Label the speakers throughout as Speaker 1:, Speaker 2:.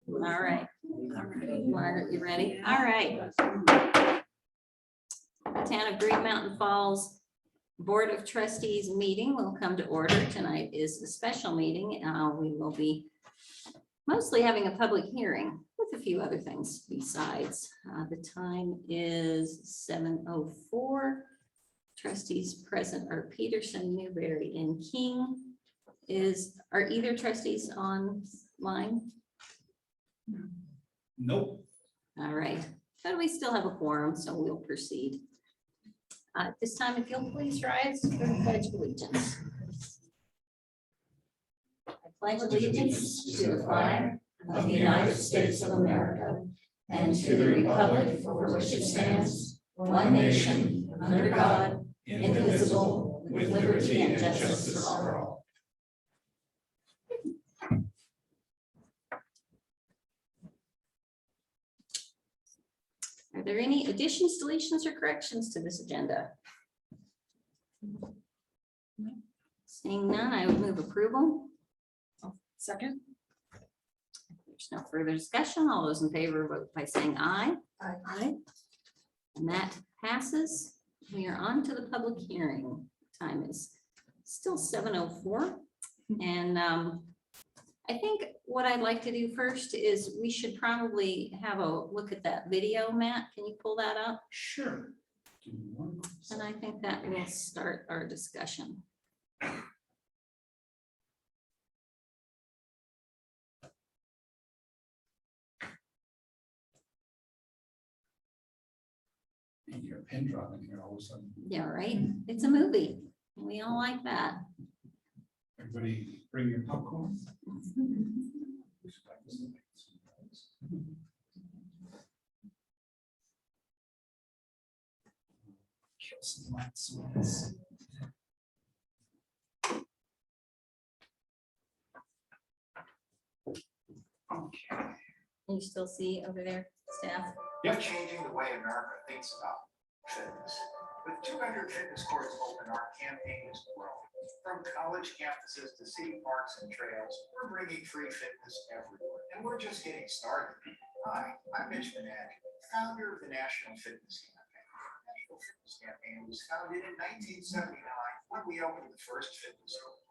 Speaker 1: All right. Margaret, you ready? All right. Town of Green Mountain Falls Board of Trustees meeting will come to order. Tonight is a special meeting. We will be mostly having a public hearing with a few other things besides. The time is 7:04. Trustees present are Peterson, Newberry, and King. Are either trustees online?
Speaker 2: Nope.
Speaker 1: All right, but we still have a quorum, so we'll proceed. At this time, if you'll please rise for the Pledge of Allegiance. I pledge allegiance to the flag of the United States of America and to the republic for which it stands, one nation, under God, indivisible, with liberty and justice for all. Are there any additions, deletions, or corrections to this agenda? Seeing none, I would move approval.
Speaker 3: Second.
Speaker 1: If there's no further discussion, all those in favor vote by saying aye.
Speaker 3: Aye.
Speaker 1: And that passes. We are on to the public hearing. Time is still 7:04. And I think what I'd like to do first is we should probably have a look at that video. Matt, can you pull that up?
Speaker 2: Sure. Give me one
Speaker 1: And I think that will start our discussion.
Speaker 2: And your pin drop in here all of a sudden.
Speaker 1: Yeah, right. It's a movie. We all like that.
Speaker 2: Everybody bring your popcorn. Kill some lights with this. Okay.
Speaker 1: Can you still see over there, staff?
Speaker 4: We're changing the way America thinks about fitness. With 200 fitness courts open, our campaign is growing. From college campuses to city parks and trails, we're bringing free fitness everywhere, and we're just getting started. Hi, I'm Mitch Managgi, founder of the National Fitness Campaign. The National Fitness Campaign was founded in 1979 when we opened the first fitness court.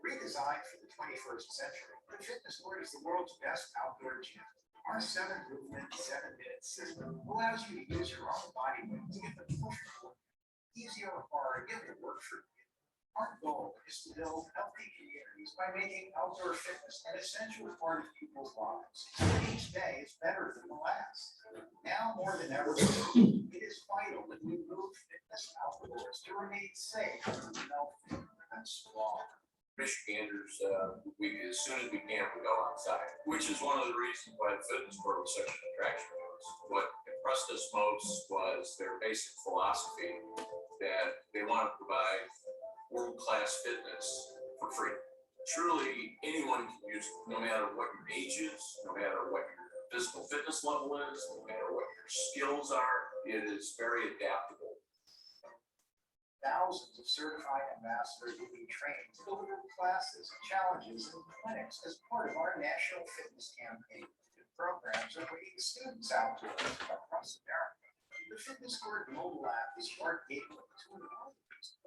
Speaker 4: Redesigned for the 21st century, the fitness court is the world's best outdoor gym. Our 7-movement, 7-minute system allows you to use your own body weight to get the perfect work. Easy or hard, it will work for you. Our goal is to build healthy communities by making outdoor fitness an essential part of people's lives. Each day is better than the last. Now more than ever, it is vital that we move fitness outdoors to remain safe, healthy, and strong.
Speaker 5: Michiganders, as soon as we can, we go outside, which is one of the reasons why the fitness court was such an attraction to us. What impressed us most was their basic philosophy that they want to provide world-class fitness for free. Truly, anyone can use it, no matter what your age is, no matter what your physical fitness level is, no matter what your skills are. It is very adaptable.
Speaker 4: Thousands of certified ambassadors will be trained to deliver classes, challenges, and clinics as part of our National Fitness Campaign. The programs are bringing students out to across America. The Fitness Court mobile app is our gateway to an audience.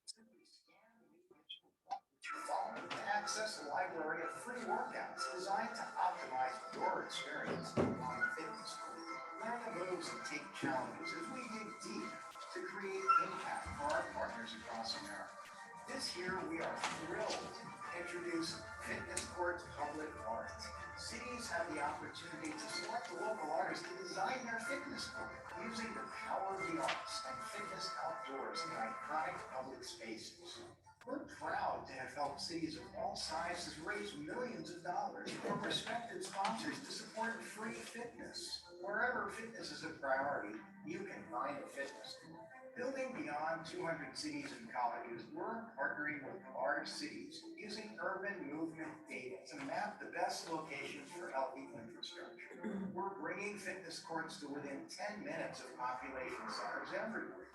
Speaker 4: Simply scan the image with your phone to access a library of free workouts designed to optimize your experience on the fitness court. Learn the moves and take challenges as we dig deep to create impact for our partners across America. This year, we are thrilled to introduce Fitness Court's public art. Cities have the opportunity to select a local artist to design their fitness court using the power of the arts and fitness outdoors in iconic public spaces. We're proud to have helped cities of all sizes raise millions of dollars from respected sponsors to support free fitness. Wherever fitness is a priority, you can find a fitness court. Building beyond 200 cities and colleges, we're partnering with large cities using urban movement data to map the best locations for healthy infrastructure. We're bringing fitness courts to within 10 minutes of population centers everywhere.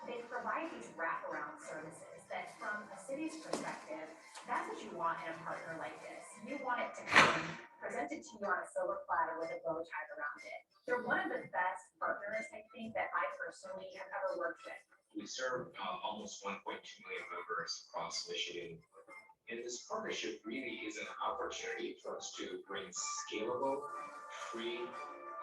Speaker 6: They provide these wraparound services that from a city's perspective, that's what you want in a partner like this. You want it to come presented to you on a silver platter with a bow tied around it. They're one of the best partners, I think, that I personally have ever worked with.
Speaker 7: We serve almost 1.2 million members across Michigan. And this partnership really is an opportunity for us to bring scalable, free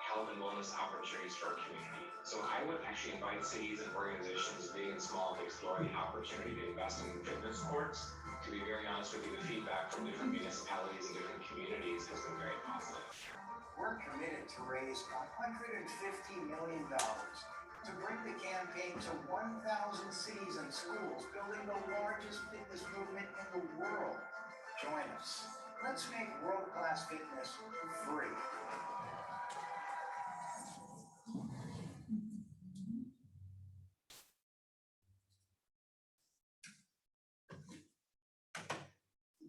Speaker 7: health and wellness opportunities to our community. So I would actually invite cities and organizations, big and small, to explore the opportunity to invest in fitness courts. To be very honest with you, the feedback from different municipalities and different communities has been very positive.
Speaker 4: We're committed to raise $150 million to bring the campaign to 1,000 cities and schools, building the largest fitness movement in the world. Join us. Let's make world-class fitness free.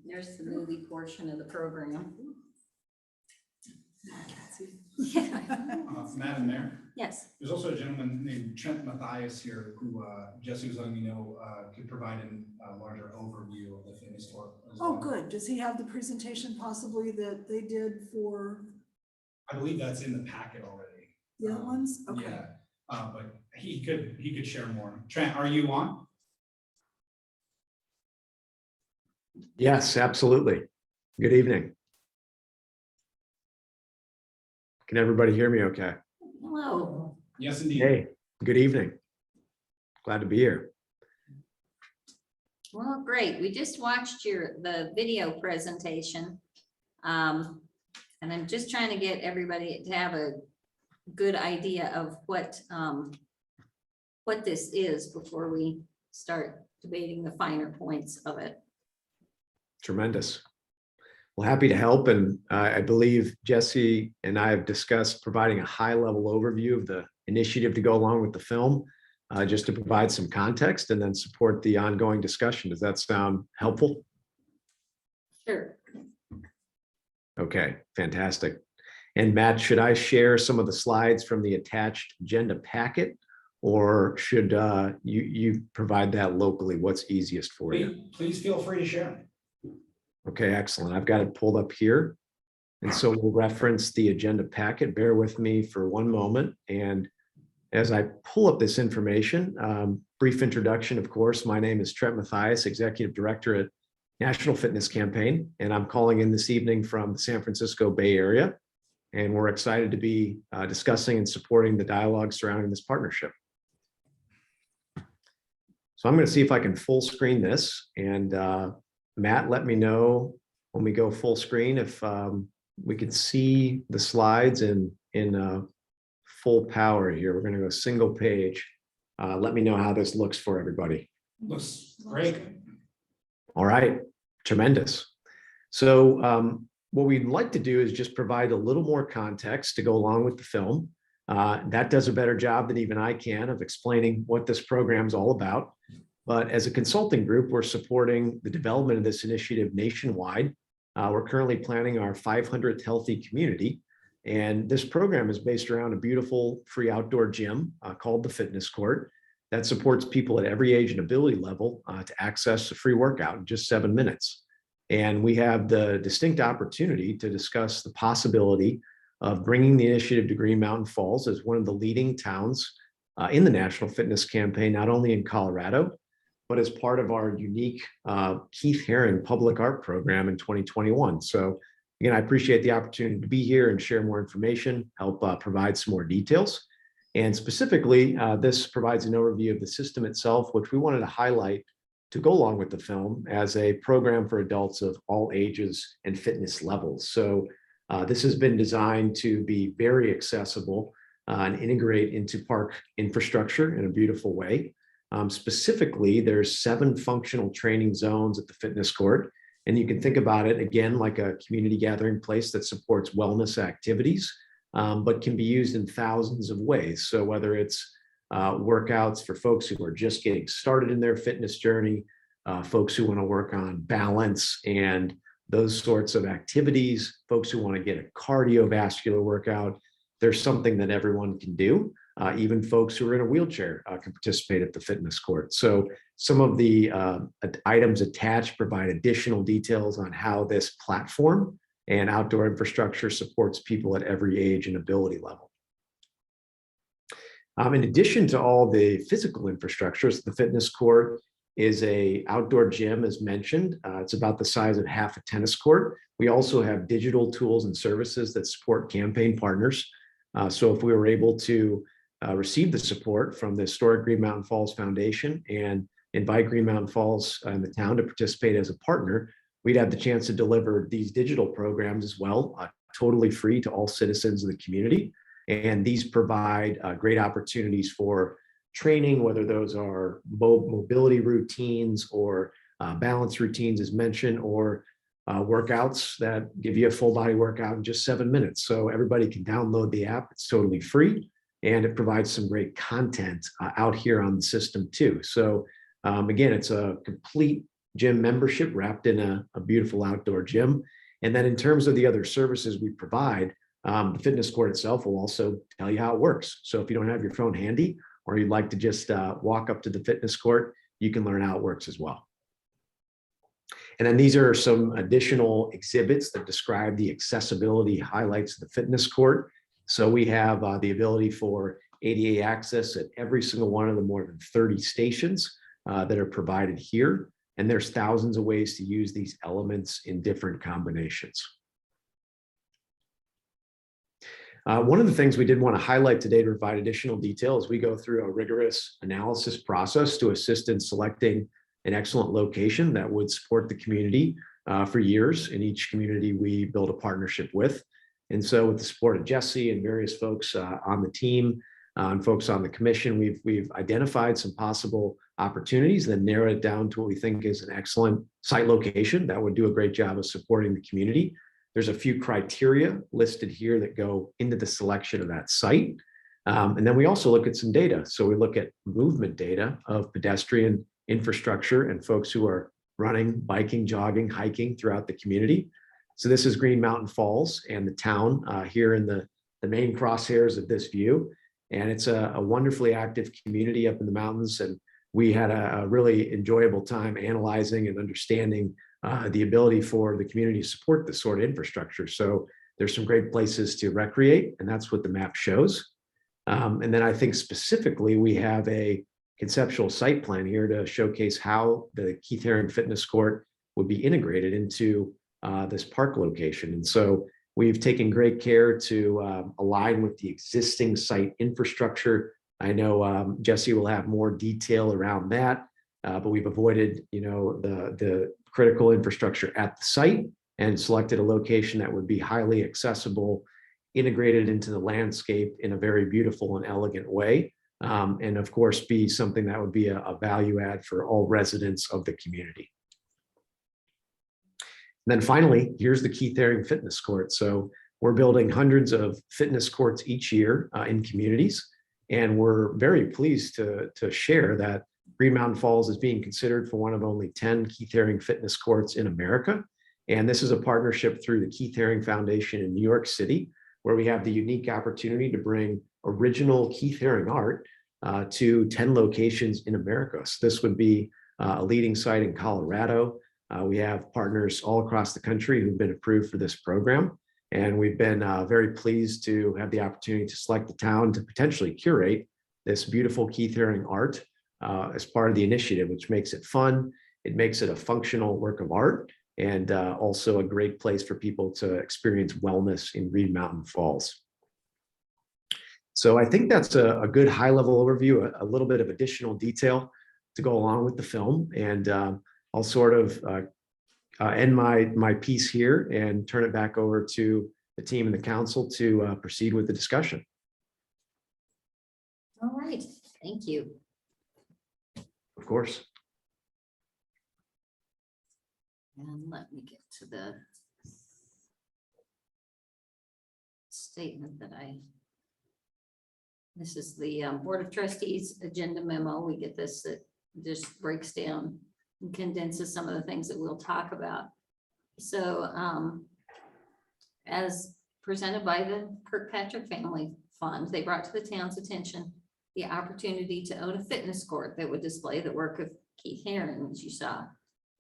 Speaker 1: There's the movie portion of the program. Yeah.
Speaker 2: Madam Mayor,
Speaker 1: Yes,
Speaker 2: there's also a gentleman named Trent Matthias here who Jesse was letting me know could provide a larger overview of the fitness tour. as
Speaker 3: Oh,
Speaker 2: well.
Speaker 3: good. Does he have the presentation possibly that they did for
Speaker 2: I believe that's in the packet already.
Speaker 3: the other ones? Okay.
Speaker 2: Yeah, but he could share more. Trent, are you on?
Speaker 8: Yes, absolutely. Good evening. Can everybody hear me okay?
Speaker 1: hello.
Speaker 2: Yes, indeed.
Speaker 8: Hey, good evening. Glad to be here.
Speaker 1: Well, great. We just watched the video presentation. And I'm just trying to get everybody to have a good idea of what this is before we start debating the finer points of it.
Speaker 8: Tremendous. Well, happy to help. And I believe Jesse and I have discussed providing a high-level overview of the initiative to go along with the film, just to provide some context and then support the ongoing discussion. Does that sound helpful?
Speaker 1: Sure.
Speaker 8: Okay, fantastic. And Matt, should I share some of the slides from the attached agenda packet, or should you provide that locally? What's easiest for you?
Speaker 2: Please feel free to share.
Speaker 8: Okay, excellent. I've got it pulled up here. And so we'll reference the agenda packet. Bear with me for one moment. And as I pull up this information, brief introduction, of course, my name is Trent Matthias, Executive Director at National Fitness Campaign, and I'm calling in this evening from the San Francisco Bay Area. And we're excited to be discussing and supporting the dialogue surrounding this partnership. So I'm going to see if I can full screen this, and Matt, let me know when we go full screen if we can see the slides in full power here. We're going to go single page. Let me know how this looks for everybody.
Speaker 2: Looks great.
Speaker 8: All right, tremendous. So what we'd like to do is just provide a little more context to go along with the film. That does a better job than even I can of explaining what this program is all about. But as a consulting group, we're supporting the development of this initiative nationwide. We're currently planning our 500th healthy community. And this program is based around a beautiful free outdoor gym called the Fitness Court that supports people at every age and ability level to access a free workout in just 7 minutes. And we have the distinct opportunity to discuss the possibility of bringing the initiative to Green Mountain Falls as one of the leading towns in the National Fitness Campaign, not only in Colorado, but as part of our unique Keith Haring Public Art Program in 2021. So again, I appreciate the opportunity to be here and share more information, help provide some more details. And specifically, this provides an overview of the system itself, which we wanted to highlight to go along with the film as a program for adults of all ages and fitness levels. So this has been designed to be very accessible and integrate into park infrastructure in a beautiful way. Specifically, there's 7 functional training zones at the Fitness Court. And you can think about it again like a community gathering place that supports wellness activities, but can be used in thousands of ways. So whether it's workouts for folks who are just getting started in their fitness journey, folks who want to work on balance and those sorts of activities, folks who want to get a cardiovascular workout, there's something that everyone can do. Even folks who are in a wheelchair can participate at the fitness court. So some of the items attached provide additional details on how this platform and outdoor infrastructure supports people at every age and ability level. In addition to all the physical infrastructures, the fitness court is an outdoor gym, as mentioned. It's about the size of half a tennis court. We also have digital tools and services that support campaign partners. So if we were able to receive the support from the historic Green Mountain Falls Foundation and invite Green Mountain Falls and the town to participate as a partner, we'd have the chance to deliver these digital programs as well, totally free to all citizens of the community. And these provide great opportunities for training, whether those are mobility routines or balance routines as mentioned, or workouts that give you a full body workout in just 7 minutes. So everybody can download the app. It's totally free. And it provides some great content out here on the system too. So again, it's a complete gym membership wrapped in a beautiful outdoor gym. And then in terms of the other services we provide, the fitness court itself will also tell you how it works. So if you don't have your phone handy, or you'd like to just walk up to the fitness court, you can learn how it works as well. And then these are some additional exhibits that describe the accessibility highlights of the fitness court. So we have the ability for ADA access at every single one of the more than 30 stations that are provided here. And there's thousands of ways to use these elements in different combinations. One of the things we did want to highlight today to provide additional detail is we go through a rigorous analysis process to assist in selecting an excellent location that would support the community for years. In each community we build a partnership with. And so with the support of Jesse and various folks on the team and folks on the commission, we've identified some possible opportunities, then narrowed it down to what we think is an excellent site location that would do a great job of supporting the community. There's a few criteria listed here that go into the selection of that site. And then we also look at some data. So we look at movement data of pedestrian infrastructure and folks who are running, biking, jogging, hiking throughout the community. So this is Green Mountain Falls and the town here in the main crosshairs of this view. And it's a wonderfully active community up in the mountains. And we had a really enjoyable time analyzing and understanding the ability for the community to support this sort of infrastructure. So there's some great places to recreate, and that's what the map shows. And then I think specifically we have a conceptual site plan here to showcase how the Keith Haring Fitness Court would be integrated into this park location. And so we've taken great care to align with the existing site infrastructure. I know Jesse will have more detail around that, but we've avoided, the critical infrastructure at the site and selected a location that would be highly accessible, integrated into the landscape in a very beautiful and elegant way. And of course, be something that would be a value add for all residents of the community. And then finally, here's the Keith Haring Fitness Court. So we're building hundreds of fitness courts each year in communities. And we're very pleased to share that Green Mountain Falls is being considered for one of only 10 Keith Haring Fitness Courts in America. And this is a partnership through the Keith Haring Foundation in New York City, where we have the unique opportunity to bring original Keith Haring art to 10 locations in America. So this would be a leading site in Colorado. We have partners all across the country who've been approved for this program. And we've been very pleased to have the opportunity to select the town to potentially curate this beautiful Keith Haring art as part of the initiative, which makes it fun. It makes it a functional work of art and also a great place for people to experience wellness in Green Mountain Falls. So I think that's a good high-level overview, a little bit of additional detail to go along with the film. And I'll sort of end my piece here and turn it back over to the team and the council to proceed with the discussion.
Speaker 1: All right, thank you.
Speaker 8: Of course.
Speaker 1: And let me get to the statement that this is the Board of Trustees agenda memo. We get this that just breaks down and condenses some of the things that we'll talk about. So as presented by the Kirkpatrick family, Fund, they brought to the town's attention the opportunity to own a fitness court that would display the work of Keith Heron, as you saw.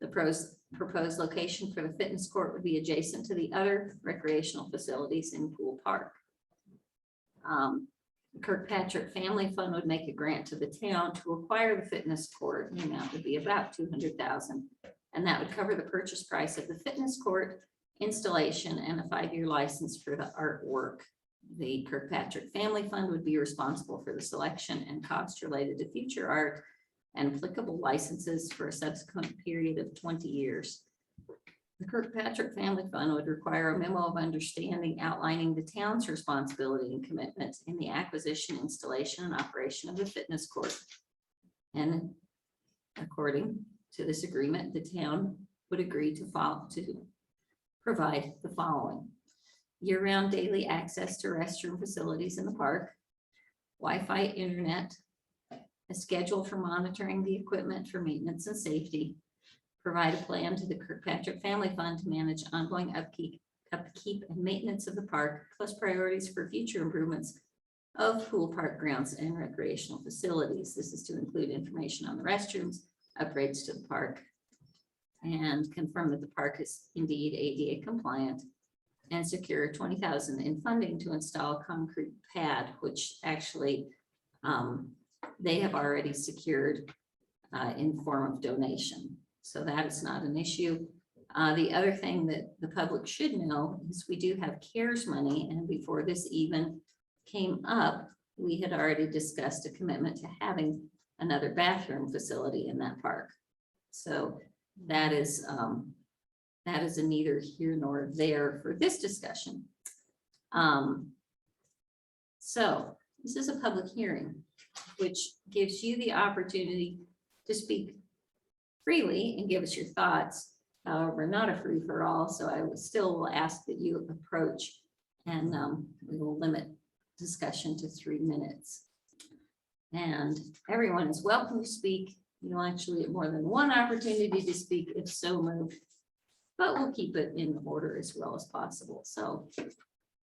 Speaker 1: The proposed location for the fitness court would be adjacent to the other recreational facilities in Pool Park. The Kirkpatrick Family Fund would make a grant to the town to acquire the fitness court. The amount would be about $200,000, and that would cover the purchase price of the fitness court installation and a 5-year license for the artwork. The Kirkpatrick Family Fund would be responsible for the selection and costs related to future art and applicable licenses for a subsequent period of 20 years. The Kirkpatrick Family Fund would require a memo of understanding outlining the town's responsibility and commitment in the acquisition, installation, and operation of the fitness court. And according to this agreement, the town would agree to provide the following: year-round daily access to restroom facilities in the park, Wi-Fi internet, a schedule for monitoring the equipment for maintenance and safety, provide a plan to the Kirkpatrick Family Fund to manage ongoing upkeep and maintenance of the park, plus priorities for future improvements of pool park grounds and recreational facilities. This is to include information on the restrooms, upgrades to the park, and confirm that the park is indeed ADA compliant, and secure $20,000 in funding to install a concrete pad, which actually they have already secured in form of donation. So that is not an issue. The other thing that the public should know is we do have CARES money, and before this even came up, we had already discussed a commitment to having another bathroom facility in that park. So that is a neither here nor there for this discussion. So this is a public hearing, which gives you the opportunity to speak freely and give us your thoughts. However, not a free for all, so I would still ask that you approach, and we will limit discussion to 3 minutes. And everyone is welcome to speak. You'll actually have more than one opportunity to speak if so moved, but we'll keep it in order as well as possible. So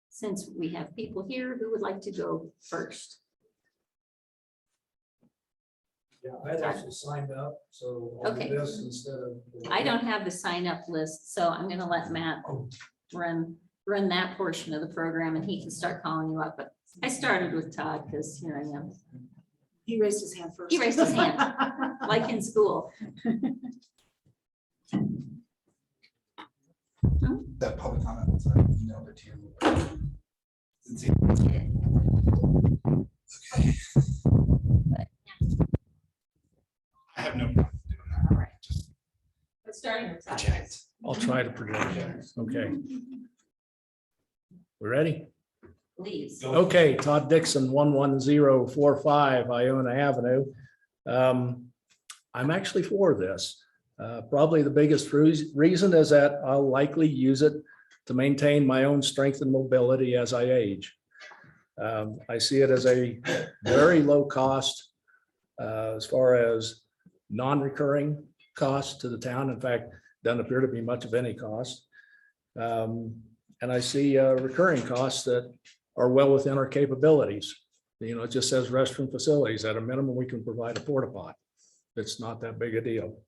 Speaker 1: since we have people here who would like to go first.
Speaker 9: Yeah, I had actually signed up, so I'll do
Speaker 1: Okay.
Speaker 9: this instead of.
Speaker 1: I don't have the sign up list, so I'm gonna let Matt run that portion of the program, and he can start calling you up. But I started with Todd because here I am.
Speaker 3: He raised his hand first.
Speaker 1: He raised his hand, like in school.
Speaker 2: That public comment, sorry, emailed it to you. It's in- Okay. I have no problem doing that.
Speaker 1: All right.
Speaker 2: Just
Speaker 1: But starting with Todd.
Speaker 2: project.
Speaker 9: I'll try to project. Okay. We ready?
Speaker 1: Please.
Speaker 9: Okay, Todd Dixon, 11045 Iona Avenue. I'm actually for this. Probably the biggest reason is that I'll likely use it to maintain my own strength and mobility as I age. I see it as a very low cost as far as non-recurring costs to the town. In fact, doesn't appear to be much of any cost. And I see recurring costs that are well within our capabilities. You know, it just says restroom facilities. At a minimum, we can provide a porta pot. It's not that big a deal.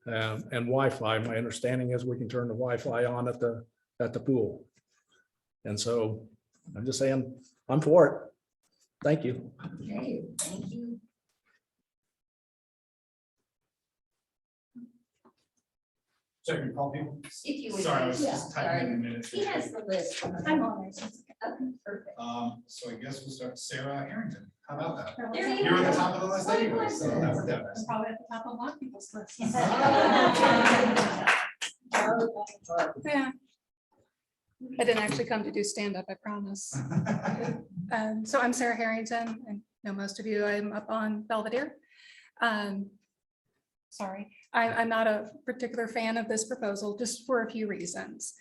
Speaker 9: And Wi-Fi, my understanding is we can turn the Wi-Fi on at the pool. And so I'm just saying, I'm for it. Thank you.
Speaker 1: Okay, thank you.
Speaker 2: Sorry, you call people?
Speaker 1: If you would.
Speaker 2: Sorry, I was
Speaker 1: Yeah,
Speaker 2: just typing in
Speaker 1: sorry.
Speaker 2: the minutes.
Speaker 1: He has the list. I'm on it. Okay, perfect.
Speaker 2: So I guess we'll start with Sarah Harrington. How about that?
Speaker 1: There you
Speaker 2: You were at the
Speaker 1: go.
Speaker 2: top of the list anyway, so that worked out nice.
Speaker 3: Probably at the top of a lot of people's lists.
Speaker 10: Yeah. I didn't actually come to do stand-up, I promise. So I'm Sarah Harrington, and know most of you, I'm up on Belvedere. Sorry, I'm not a particular fan of this proposal, just for a few reasons.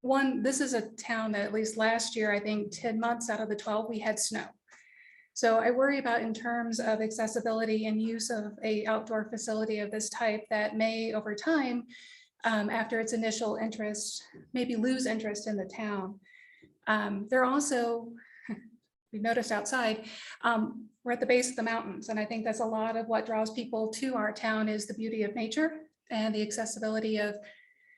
Speaker 10: One, this is a town that at least last year, I think 10 months out of the 12, we had snow. So I worry about in terms of accessibility and use of a outdoor facility of this type that may over time, after its initial interest, maybe lose interest in the town. They're also, we've noticed outside, we're at the base of the mountains. And I think that's a lot of what draws people to our town is the beauty of nature and the accessibility of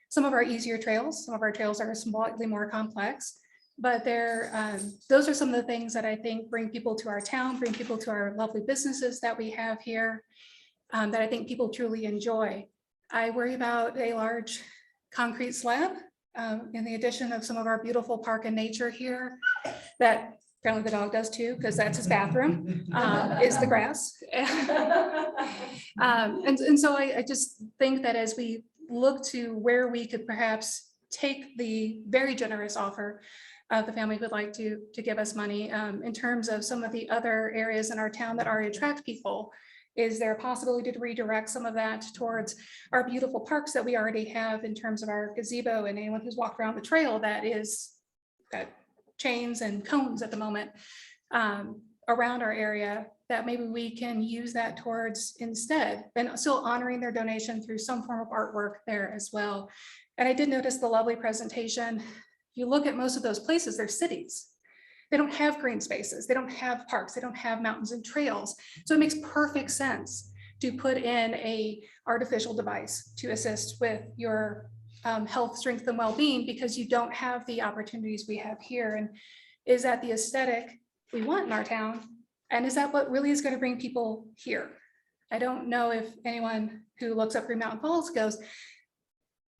Speaker 10: some of our easier trails. Some of our trails are slightly more complex, but those are some of the things that I think bring people to our town, bring people to our lovely businesses that we have here, that I think people truly enjoy. I worry about a large concrete slab in the addition of some of our beautiful park and nature here that apparently the dog does too, because that's his bathroom, is the grass. And so I just think that as we look to where we could perhaps take the very generous offer of the family who would like to give us money in terms of some of the other areas in our town that already attract people, is there a possibility to redirect some of that towards our beautiful parks that we already have in terms of our gazebo, and anyone who's walked around the trail that is got chains and cones at the moment around our area, that maybe we can use that towards instead, and still honoring their donation through some form of artwork there as well. And I did notice the lovely presentation. If you look at most of those places, they're cities. They don't have green spaces. They don't have parks. They don't have mountains and trails. So it makes perfect sense to put in a artificial device to assist with your health, strength, and well-being, because you don't have the opportunities we have here. And is that the aesthetic we want in our town? And is that what really is going to bring people here? I don't know if anyone who looks up Green Mountain Falls goes,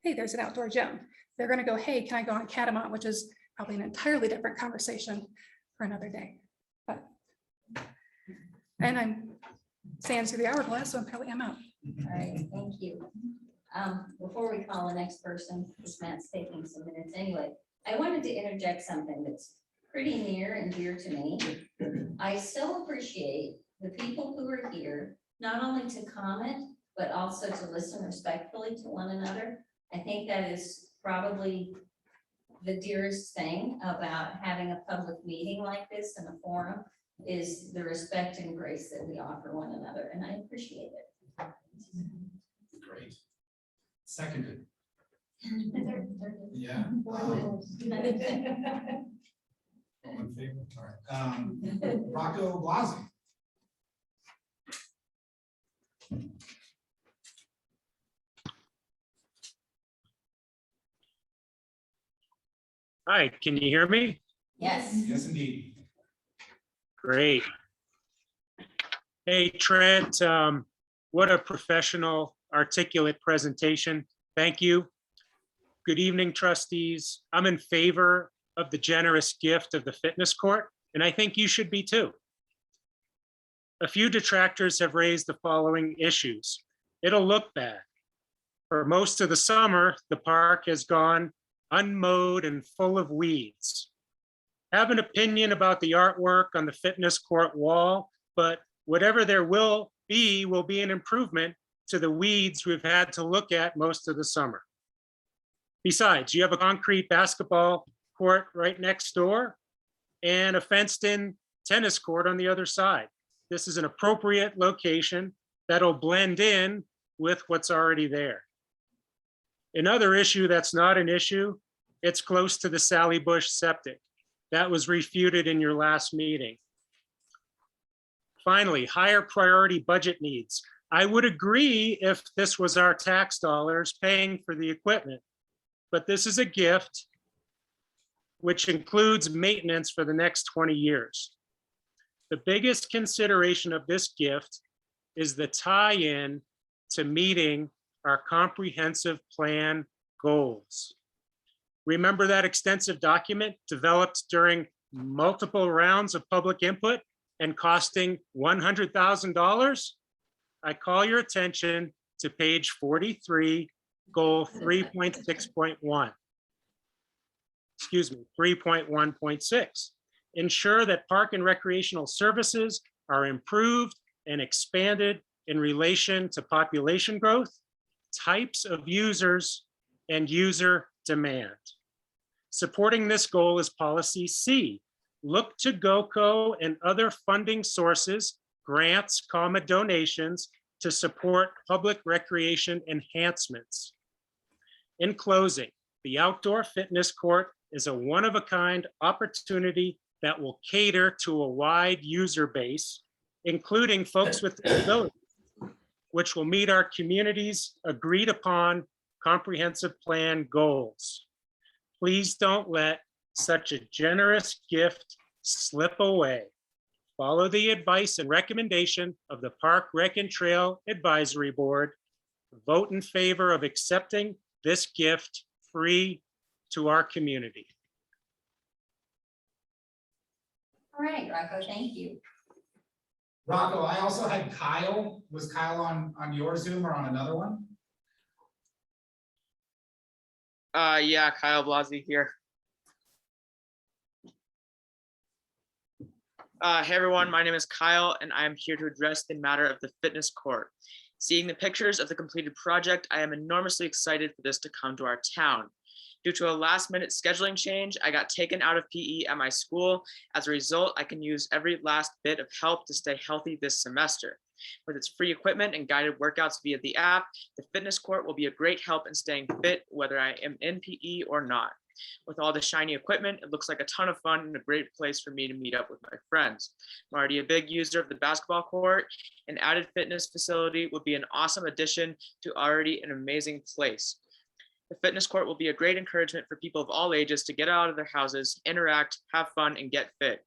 Speaker 10: hey, there's an outdoor gym. They're going to go, hey, can I go on Catamount, which is probably an entirely different conversation for another day. But, and I'm saying through the hourglass, so I'm probably I'm out.
Speaker 1: All right, thank you. Before we call the next person, because Matt's taking some minutes anyway, I wanted to interject something that's pretty near and dear to me. I so appreciate the people who are here, not only to comment, but also to listen respectfully to one another. I think that is probably the dearest thing about having a public meeting like this and a forum, is the respect and grace that we offer one another, and I appreciate it.
Speaker 2: Great. Seconded. Yeah. All in favor? All right. Rocco Blasi.
Speaker 11: Hi, can you hear me?
Speaker 1: Yes.
Speaker 2: Yes, indeed.
Speaker 11: Great. Hey, Trent, what a professional, articulate presentation. Thank you. Good evening, trustees. I'm in favor of the generous gift of the fitness court, and I think you should be too. A few detractors have raised the following issues. It'll look bad. For most of the summer, the park has gone unmowed and full of weeds. Have an opinion about the artwork on the fitness court wall, but whatever there will be an improvement to the weeds we've had to look at most of the summer. Besides, you have a concrete basketball court right next door and a fenced-in tennis court on the other side. This is an appropriate location that'll blend in with what's already there. Another issue that's not an issue, it's close to the Sally Bush septic. That was refuted in your last meeting. Finally, higher priority budget needs. I would agree if this was our tax dollars paying for the equipment, but this is a gift which includes maintenance for the next 20 years. The biggest consideration of this gift is the tie-in to meeting our comprehensive plan goals. Remember that extensive document developed during multiple rounds of public input and costing $100,000? I call your attention to page 43, goal 3.6.1. Excuse me, 3.1.6. Ensure that park and recreational services are improved and expanded in relation to population growth, types of users, and user demand. Supporting this goal is policy C. Look to GOCO and other funding sources, grants, donations to support public recreation enhancements. In closing, the outdoor fitness court is a one-of-a-kind opportunity that will cater to a wide user base, including folks with disabilities, which will meet our community's agreed upon comprehensive plan goals. Please don't let such a generous gift slip away. Follow the advice and recommendation of the Park Rec and Trail Advisory Board. Vote in favor of accepting this gift free to our community.
Speaker 1: All right, Rocco, thank you.
Speaker 2: Rocco, I also had Kyle. Was Kyle on your Zoom or on another one?
Speaker 12: Yeah, Kyle Blasi here. Hey everyone, my name is Kyle and I am here to address the matter of the fitness court. Seeing the pictures of the completed project, I am enormously excited for this to come to our town. Due to a last-minute scheduling change, I got taken out of PE at my school. As a result, I can use every last bit of help to stay healthy this semester. With its free equipment and guided workouts via the app, the fitness court will be a great help in staying fit, whether I am in PE or not. With all the shiny equipment, it looks like a ton of fun and a great place for me to meet up with my friends. I'm already a big user of the basketball court. An added fitness facility would be an awesome addition to already an amazing place. The fitness court will be a great encouragement for people of all ages to get out of their houses, interact, have fun, and get fit.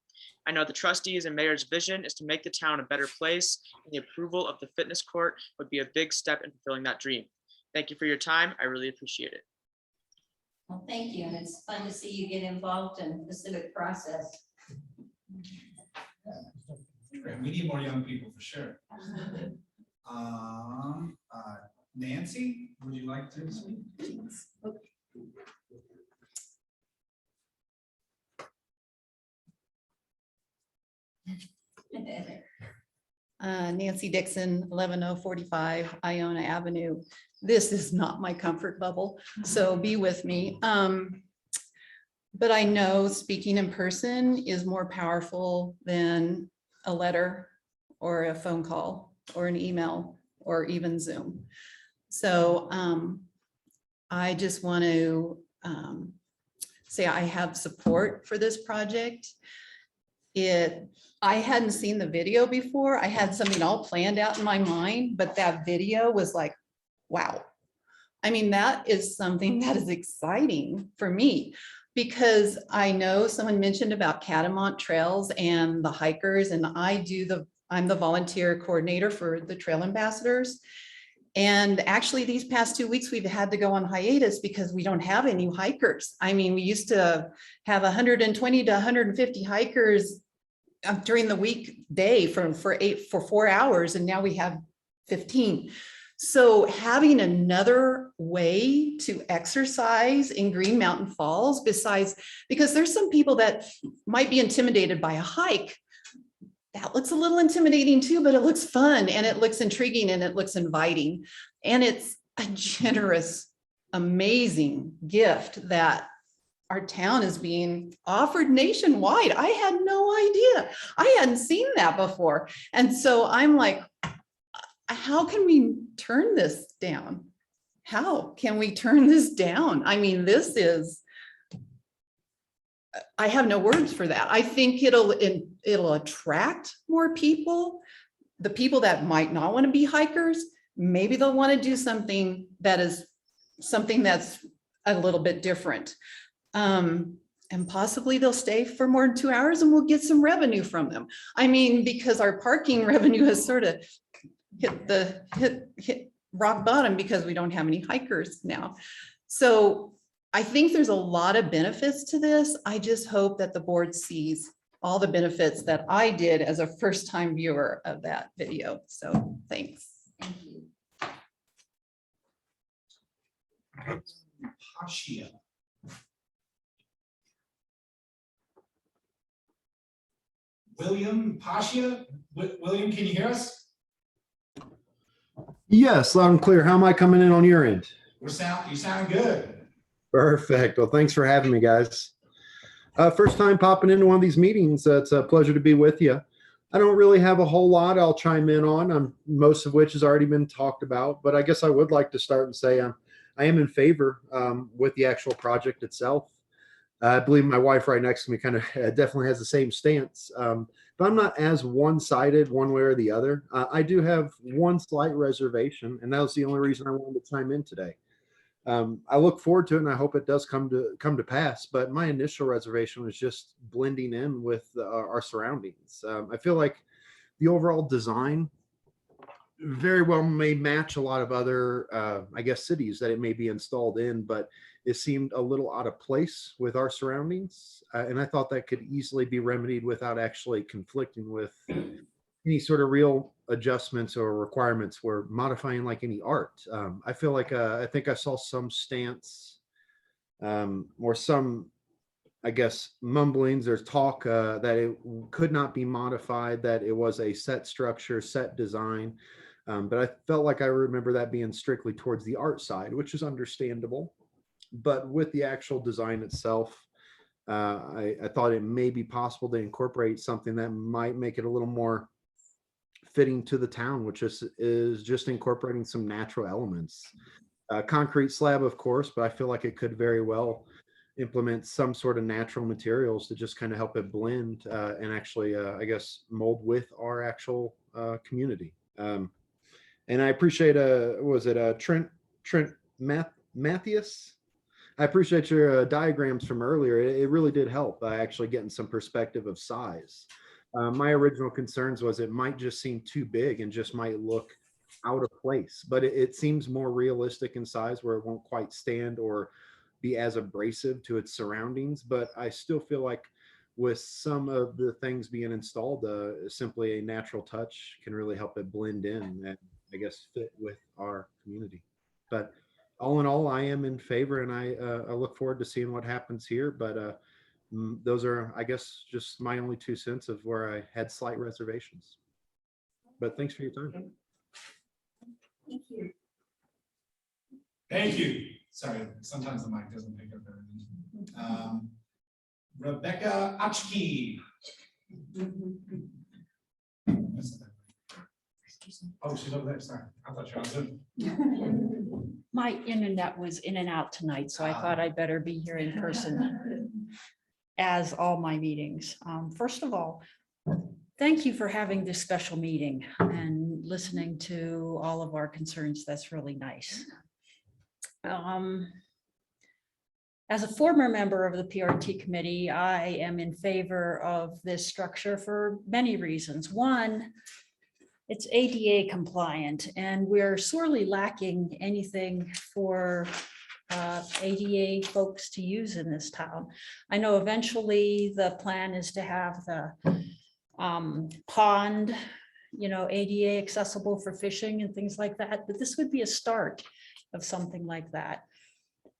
Speaker 12: I know the trustees and mayor's vision is to make the town a better place, and the approval of the fitness court would be a big step in fulfilling that dream. Thank you for your time. I really appreciate it.
Speaker 1: Well, thank you, and it's fun to see you get involved in the civic process.
Speaker 2: Great. We need more young people for sure. Nancy, would you like to speak?
Speaker 13: Nancy Dixon, 11045 Iona Avenue. This is not my comfort bubble, so be with me. But I know speaking in person is more powerful than a letter or a phone call or an email or even Zoom. So I just want to say I have support for this project. I hadn't seen the video before. I had something all planned out in my mind, but that video was like, wow. I mean, that is something that is exciting for me because I know someone mentioned about Catamount trails and the hikers, and I'm the volunteer coordinator for the Trail Ambassadors. And actually these past 2 weeks, we've had to go on hiatus because we don't have any hikers. I mean, we used to have 120 to 150 hikers during the weekday for 4 hours, and now we have 15. So having another way to exercise in Green Mountain Falls besides, because there's some people that might be intimidated by a hike. That looks a little intimidating too, but it looks fun and it looks intriguing and it looks inviting. And it's a generous, amazing gift that our town is being offered nationwide. I had no idea. I hadn't seen that before. And so I'm like, how can we turn this down? How can we turn this down? I mean, I have no words for that. I think it'll attract more people. The people that might not want to be hikers, maybe they'll want to do something that's a little bit different. And possibly they'll stay for more than 2 hours and we'll get some revenue from them. I mean, because our parking revenue has sort of hit rock bottom because we don't have any hikers now. So I think there's a lot of benefits to this. I just hope that the board sees all the benefits that I did as a first-time viewer of that video. So thanks.
Speaker 1: Thank you.
Speaker 2: Hashia. William Pashia? William, can you hear us?
Speaker 14: Yes, loud and clear. How am I coming in on your end?
Speaker 2: You sound good.
Speaker 14: Perfect. Well, thanks for having me, guys. First time popping into one of these meetings. It's a pleasure to be with you. I don't really have a whole lot I'll chime in on, most of which has already been talked about, but I guess I would like to start and say I am in favor with the actual project itself. I believe my wife right next to me kind of definitely has the same stance. But I'm not as one-sided one way or the other. I do have one slight reservation, and that was the only reason I wanted to chime in today. I look forward to it, and I hope it does come to pass. But my initial reservation was just blending in with our surroundings. I feel like the overall design very well may match a lot of other, I guess, cities that it may be installed in, but it seemed a little out of place with our surroundings. And I thought that could easily be remedied without actually conflicting with any sort of real adjustments or requirements. We're modifying like any art. I feel like I think I saw some stance or some, I guess, mumblings. There's talk that it could not be modified, that it was a set structure, set design. But I felt like I remember that being strictly towards the art side, which is understandable. But with the actual design itself, I thought it may be possible to incorporate something that might make it a little more fitting to the town, which is just incorporating some natural elements. Concrete slab, of course, but I feel like it could very well implement some sort of natural materials to just kind of help it blend and actually, I guess, mold with our actual community. And I appreciate, was it Trent Mathias? I appreciate your diagrams from earlier. It really did help actually getting some perspective of size. My original concerns was it might just seem too big and just might look out of place, but it seems more realistic in size where it won't quite stand or be as abrasive to its surroundings. But I still feel like with some of the things being installed, simply a natural touch can really help it blend in and, I guess, fit with our community. But all in all, I am in favor, and I look forward to seeing what happens here. But those are, I guess, just my only 2 cents of where I had slight reservations. But thanks for your time.
Speaker 1: Thank you.
Speaker 2: Thank you. Sorry, sometimes the mic doesn't pick up everything. Rebecca Achke. Oh, she's over there. Sorry, I thought you were on Zoom.
Speaker 15: My internet was in and out tonight, so I thought I'd better be here in person, as all my meetings. First of all, thank you for having this special meeting and listening to all of our concerns. That's really nice. As a former member of the PRT committee, I am in favor of this structure for many reasons. One, it's ADA compliant, and we're sorely lacking anything for ADA folks to use in this town. I know eventually the plan is to have the pond, ADA accessible for fishing and things like that, but this would be a start of something like that.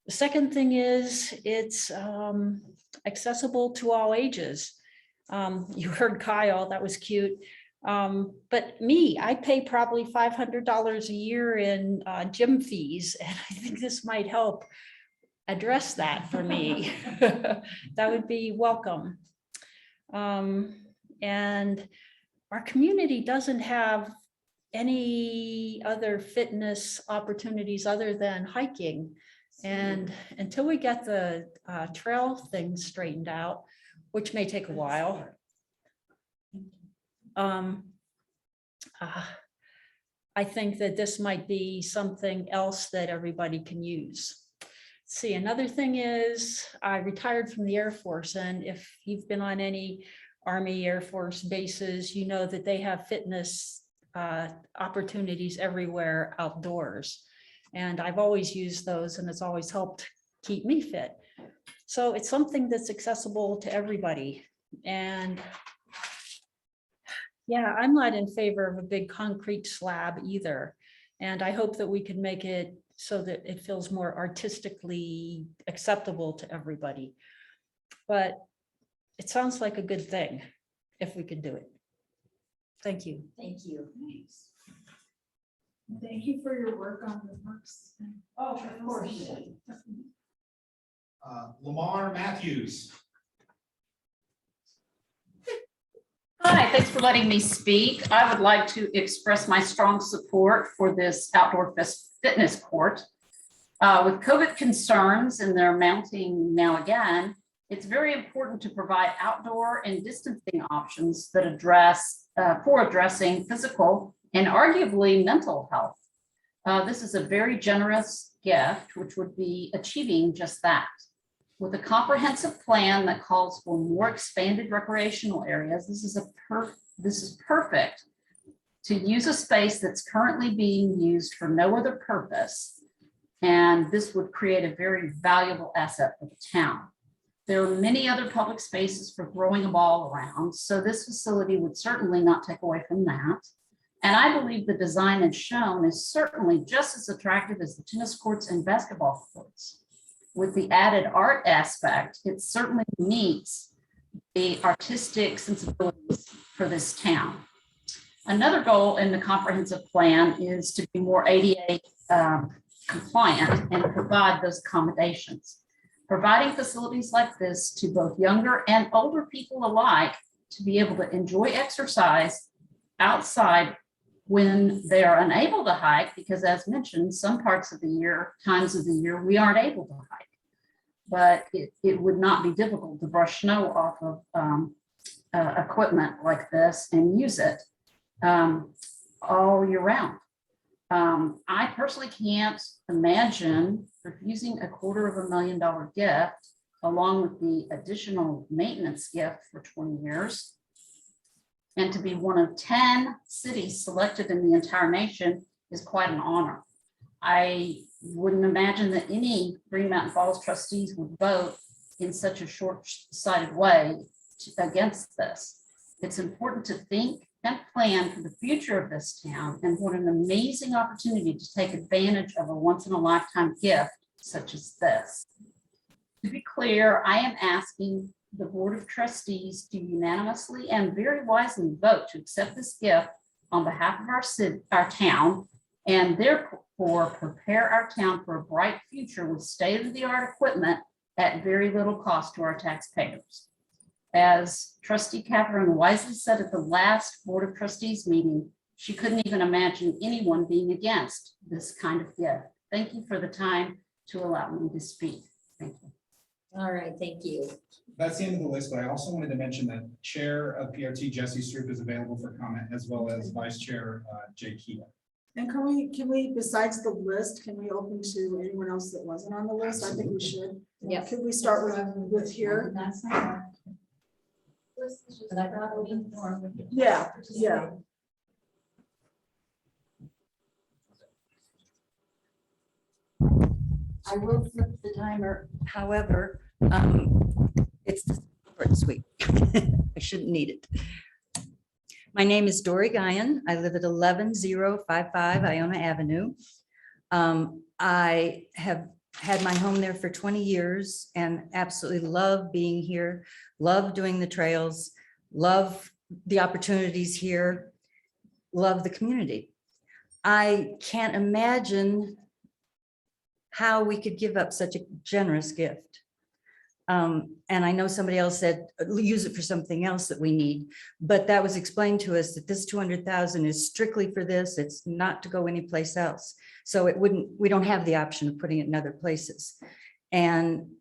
Speaker 15: The second thing is it's accessible to all ages. You heard Kyle, that was cute. But me, I pay probably $500 a year in gym fees, and I think this might help address that for me. That would be welcome. And our community doesn't have any other fitness opportunities other than hiking. And until we get the trail thing straightened out, which may take a while, I think that this might be something else that everybody can use. See, another thing is I retired from the Air Force, and if you've been on any Army Air Force bases, you know that they have fitness opportunities everywhere outdoors. And I've always used those, and it's always helped keep me fit. So it's something that's accessible to everybody. And yeah, I'm not in favor of a big concrete slab either. And I hope that we can make it so that it feels more artistically acceptable to everybody. But it sounds like a good thing if we could do it. Thank you.
Speaker 1: Thank you.
Speaker 3: Thanks. Thank you for your work on the works.
Speaker 15: Oh, of course.
Speaker 2: Lamar Matthews.
Speaker 16: Hi, thanks for letting me speak. I would like to express my strong support for this outdoor fitness court. With COVID concerns, and they're mounting now again, It's very important to provide outdoor and distancing options that address, for addressing physical and arguably mental health. This is a very generous gift, which would be achieving just that. With a comprehensive plan that calls for more expanded recreational areas, this is perfect to use a space that's currently being used for no other purpose. And this would create a very valuable asset for the town. There are many other public spaces for throwing a ball around, so this facility would certainly not take away from that. And I believe the design as shown is certainly just as attractive as the tennis courts and basketball courts. With the added art aspect, it certainly meets the artistic sensibilities for this town. Another goal in the comprehensive plan is to be more ADA compliant and provide those accommodations. Providing facilities like this to both younger and older people alike to be able to enjoy exercise outside when they are unable to hike, because as mentioned, some parts of the year, times of the year, we aren't able to hike. But it would not be difficult to brush snow off of equipment like this and use it all year round. I personally can't imagine refusing a $250,000 gift along with the additional maintenance gift for 20 years. And to be one of 10 cities selected in the entire nation is quite an honor. I wouldn't imagine that any Green Mountain Falls trustees would vote in such a short-sighted way against this. It's important to think and plan for the future of this town, and what an amazing opportunity to take advantage of a once-in-a-lifetime gift such as this. To be clear, I am asking the Board of Trustees to unanimously and very wisely vote to accept this gift on behalf of our town, and therefore prepare our town for a bright future with state-of-the-art equipment at very little cost to our taxpayers. As Trustee Catherine wisely said at the last Board of Trustees meeting, she couldn't even imagine anyone being against this kind of gift. Thank you for the time to allow me to speak. Thank you.
Speaker 1: All right, thank you.
Speaker 2: That's the end of the list, but I also wanted to mention that Chair of PRT, Jesse Stroop, is available for comment, as well as Vice Chair Jay Keita.
Speaker 3: And can we, besides the list, can we open to anyone else that wasn't on the list? I think we should.
Speaker 1: Yeah.
Speaker 3: Could we start with here? Yeah, yeah.
Speaker 15: I will flip the timer, however, it's short and sweet. I shouldn't need it. My name is Dory Guyan. I live at 11055 Iona Avenue. I have had my home there for 20 years and absolutely love being here, love doing the trails, love the opportunities here, love the community. I can't imagine how we could give up such a generous gift. And I know somebody else said, use it for something else that we need, but that was explained to us that this 200,000 is strictly for this. It's not to go anyplace else. So we don't have the option of putting it in other places. And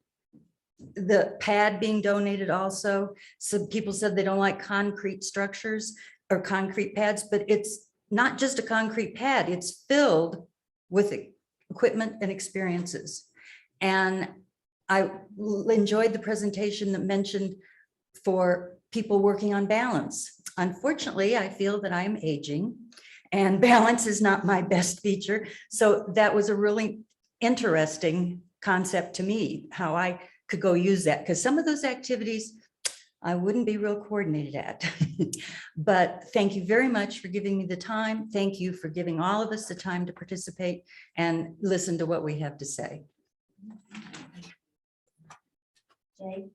Speaker 15: the pad being donated also, some people said they don't like concrete structures or concrete pads, but it's not just a concrete pad, it's filled with equipment and experiences. And I enjoyed the presentation that mentioned for people working on balance. Unfortunately, I feel that I am aging and balance is not my best feature. So that was a really interesting concept to me, how I could go use that, because some of those activities I wouldn't be real coordinated at. But thank you very much for giving me the time. Thank you for giving all of us the time to participate and listen to what we have to say. Jay?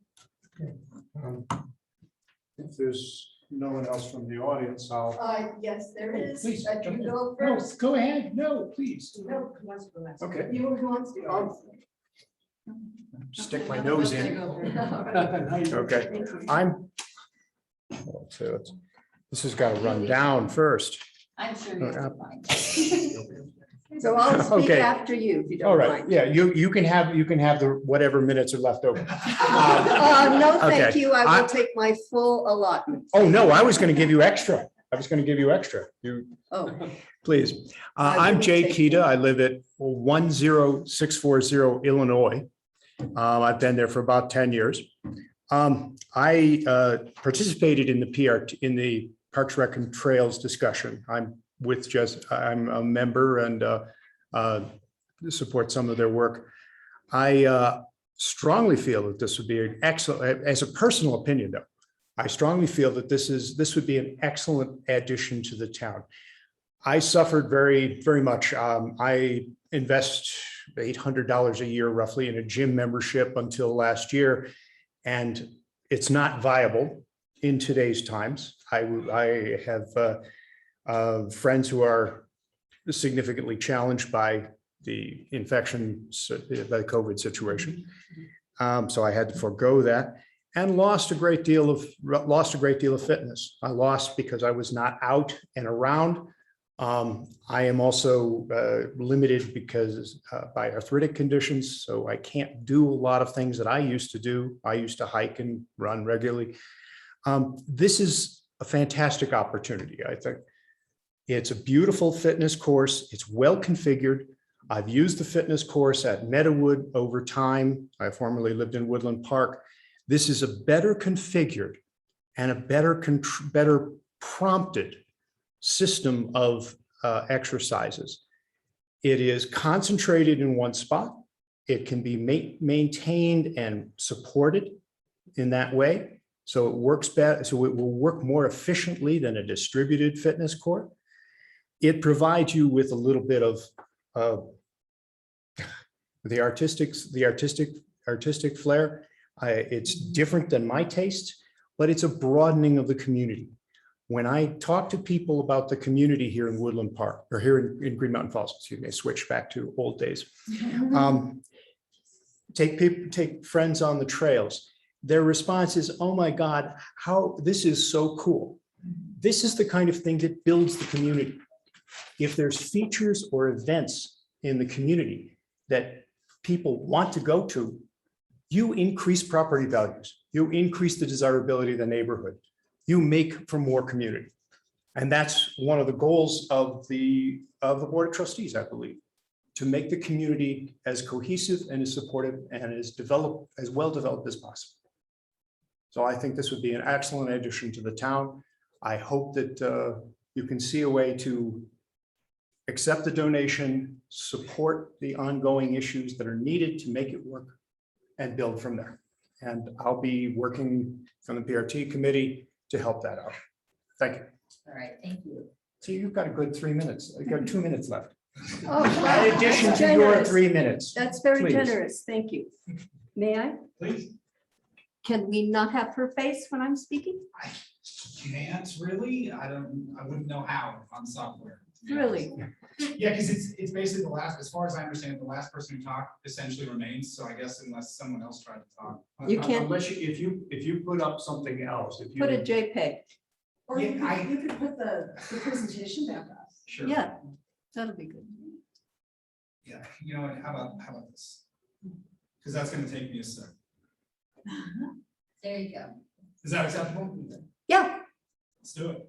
Speaker 17: If there's no one else from the audience, I'll.
Speaker 3: Yes, there is.
Speaker 17: Please,
Speaker 3: I
Speaker 17: jump
Speaker 3: can
Speaker 17: in.
Speaker 3: go
Speaker 17: No,
Speaker 3: first.
Speaker 17: go ahead. No, please.
Speaker 3: No, who wants to go last?
Speaker 17: Okay.
Speaker 3: You who wants to go last?
Speaker 17: Stick my nose in. Okay, this has got to run down first.
Speaker 1: I'm sure you'll be fine.
Speaker 18: So I'll speak
Speaker 9: Okay.
Speaker 18: after you, if you
Speaker 9: All
Speaker 18: don't
Speaker 9: right,
Speaker 18: mind.
Speaker 9: yeah, you can have the whatever minutes are left over.
Speaker 18: No, thank
Speaker 9: Okay.
Speaker 18: you. I will take my full allotment.
Speaker 9: Oh, no, I was going to give you extra. You,
Speaker 18: Oh,
Speaker 9: please.
Speaker 18: I
Speaker 9: I'm
Speaker 18: wouldn't
Speaker 9: Jay
Speaker 18: take
Speaker 9: Kita.
Speaker 18: more.
Speaker 9: I live at 10640 Illinois. I've been there for about 10 years. I participated in the in the Parks Rec and Trails discussion. I'm a member and support some of their work. I strongly feel that this would be an excellent, as a personal opinion though, I strongly feel that this would be an excellent addition to the town. I suffered very, very much. I invest $800 a year roughly in a gym membership until last year, and it's not viable in today's times. I have friends who are significantly challenged by the infection, by the COVID situation. So I had to forego that and lost a great deal of fitness. I lost because I was not out and around. I am also limited because by arthritic conditions, so I can't do a lot of things that I used to do. I used to hike and run regularly. This is a fantastic opportunity, I think. It's a beautiful fitness course. It's well configured. I've used the fitness course at Meadowood over time. I formerly lived in Woodland Park. This is a better configured and a better prompted system of exercises. It is concentrated in one spot. It can be maintained and supported in that way. So it works better. So it will work more efficiently than a distributed fitness court. It provides you with a little bit of the artistic flair. It's different than my taste, but it's a broadening of the community. When I talk to people about the community here in Woodland Park, or here in Green Mountain Falls, excuse me, switch back to old days. Take friends on the trails. Their response is, oh my God, this is so cool. This is the kind of thing that builds the community. If there's features or events in the community that people want to go to, you increase property values. You increase the desirability of the neighborhood. You make for more community. And that's one of the goals of the Board of Trustees, I believe, to make the community as cohesive and as supportive and as well developed as possible. So I think this would be an excellent addition to the town. I hope that you can see a way to accept the donation, support the ongoing issues that are needed to make it work, and build from there. And I'll be working from the PRT committee to help that out. Thank you.
Speaker 1: All right, thank you.
Speaker 9: So you've got a good 3 minutes. You've got 2 minutes left.
Speaker 18: oh, wow,
Speaker 9: In addition
Speaker 18: that's
Speaker 9: to your
Speaker 18: generous.
Speaker 9: 3 minutes.
Speaker 18: That's very
Speaker 9: Please.
Speaker 18: generous. Thank you. May I?
Speaker 2: Please.
Speaker 18: Can we not have her face when I'm speaking?
Speaker 2: I can't really. I wouldn't know how on software.
Speaker 18: Really?
Speaker 2: Yeah, because it's basically the last, as far as I understand, the last person who talked essentially remains. So I guess unless someone else tried to talk.
Speaker 18: You can't-
Speaker 9: Unless if you put up something else, if you
Speaker 18: Put a JPEG.
Speaker 3: Or
Speaker 2: Yeah,
Speaker 3: you could put the presentation back up.
Speaker 2: Sure.
Speaker 18: Yeah, that'll be good.
Speaker 2: Yeah, you know what, how about this? Because that's gonna take me a sec.
Speaker 1: There you go.
Speaker 2: Is that acceptable?
Speaker 18: Yeah,
Speaker 2: Let's do it.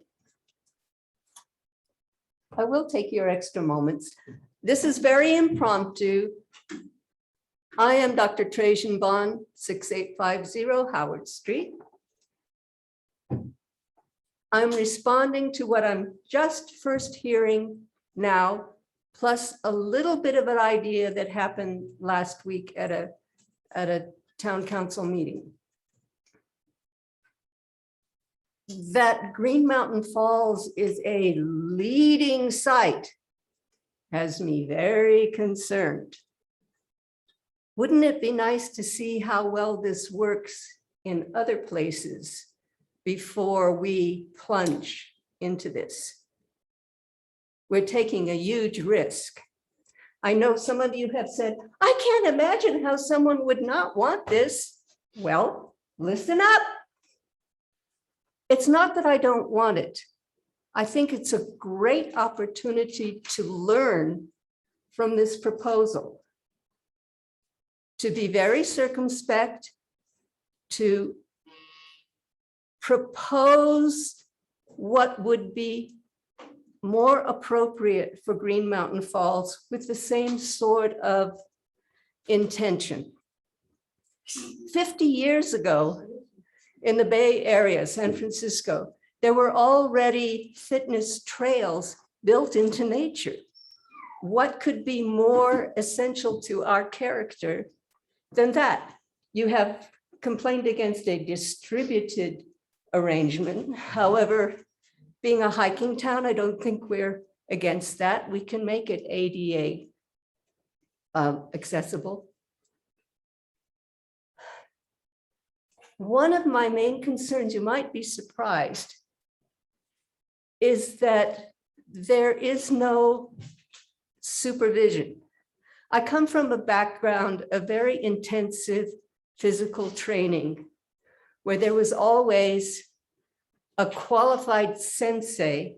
Speaker 18: I will take your extra moments. This is very impromptu. I am Dr. Trajan Bond, 6850 Howard Street. I'm responding to what I'm just first hearing now, plus a little bit of an idea that happened last week at a town council meeting. That Green Mountain Falls is a leading site has me very concerned. Wouldn't it be nice to see how well this works in other places before we plunge into this? We're taking a huge risk. I know some of you have said, I can't imagine how someone would not want this. Well, listen up. It's not that I don't want it. I think it's a great opportunity to learn from this proposal to be very circumspect, to propose what would be more appropriate for Green Mountain Falls with the same sort of intention. 50 years ago, in the Bay Area, San Francisco, there were already fitness trails built into nature. What could be more essential to our character than that? You have complained against a distributed arrangement. However, being a hiking town, I don't think we're against that. We can make it ADA accessible. One of my main concerns, you might be surprised, is that there is no supervision. I come from a background of very intensive physical training, where there was always a qualified sensei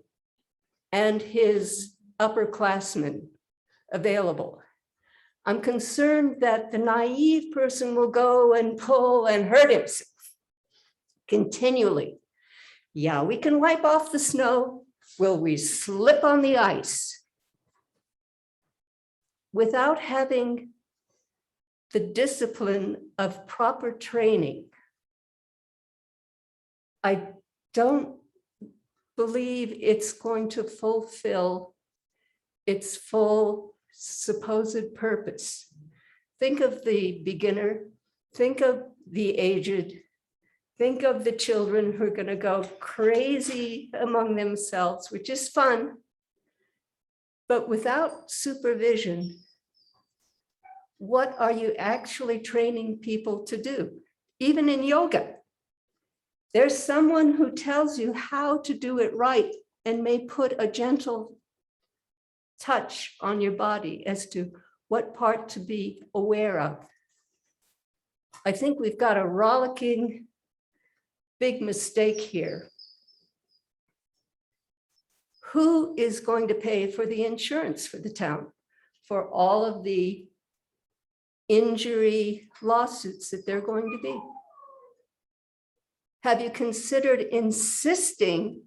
Speaker 18: and his upperclassmen available. I'm concerned that the naive person will go and pull and hurt himself continually. Yeah, we can wipe off the snow. Will we slip on the ice? Without having the discipline of proper training, I don't believe it's going to fulfill its full supposed purpose. Think of the beginner, think of the aged, think of the children who are going to go crazy among themselves, which is fun, but without supervision, what are you actually training people to do? Even in yoga, there's someone who tells you how to do it right and may put a gentle touch on your body as to what part to be aware of. I think we've got a rollicking big mistake here. Who is going to pay for the insurance for the town, for all of the injury lawsuits that they're going to be? Have you considered insisting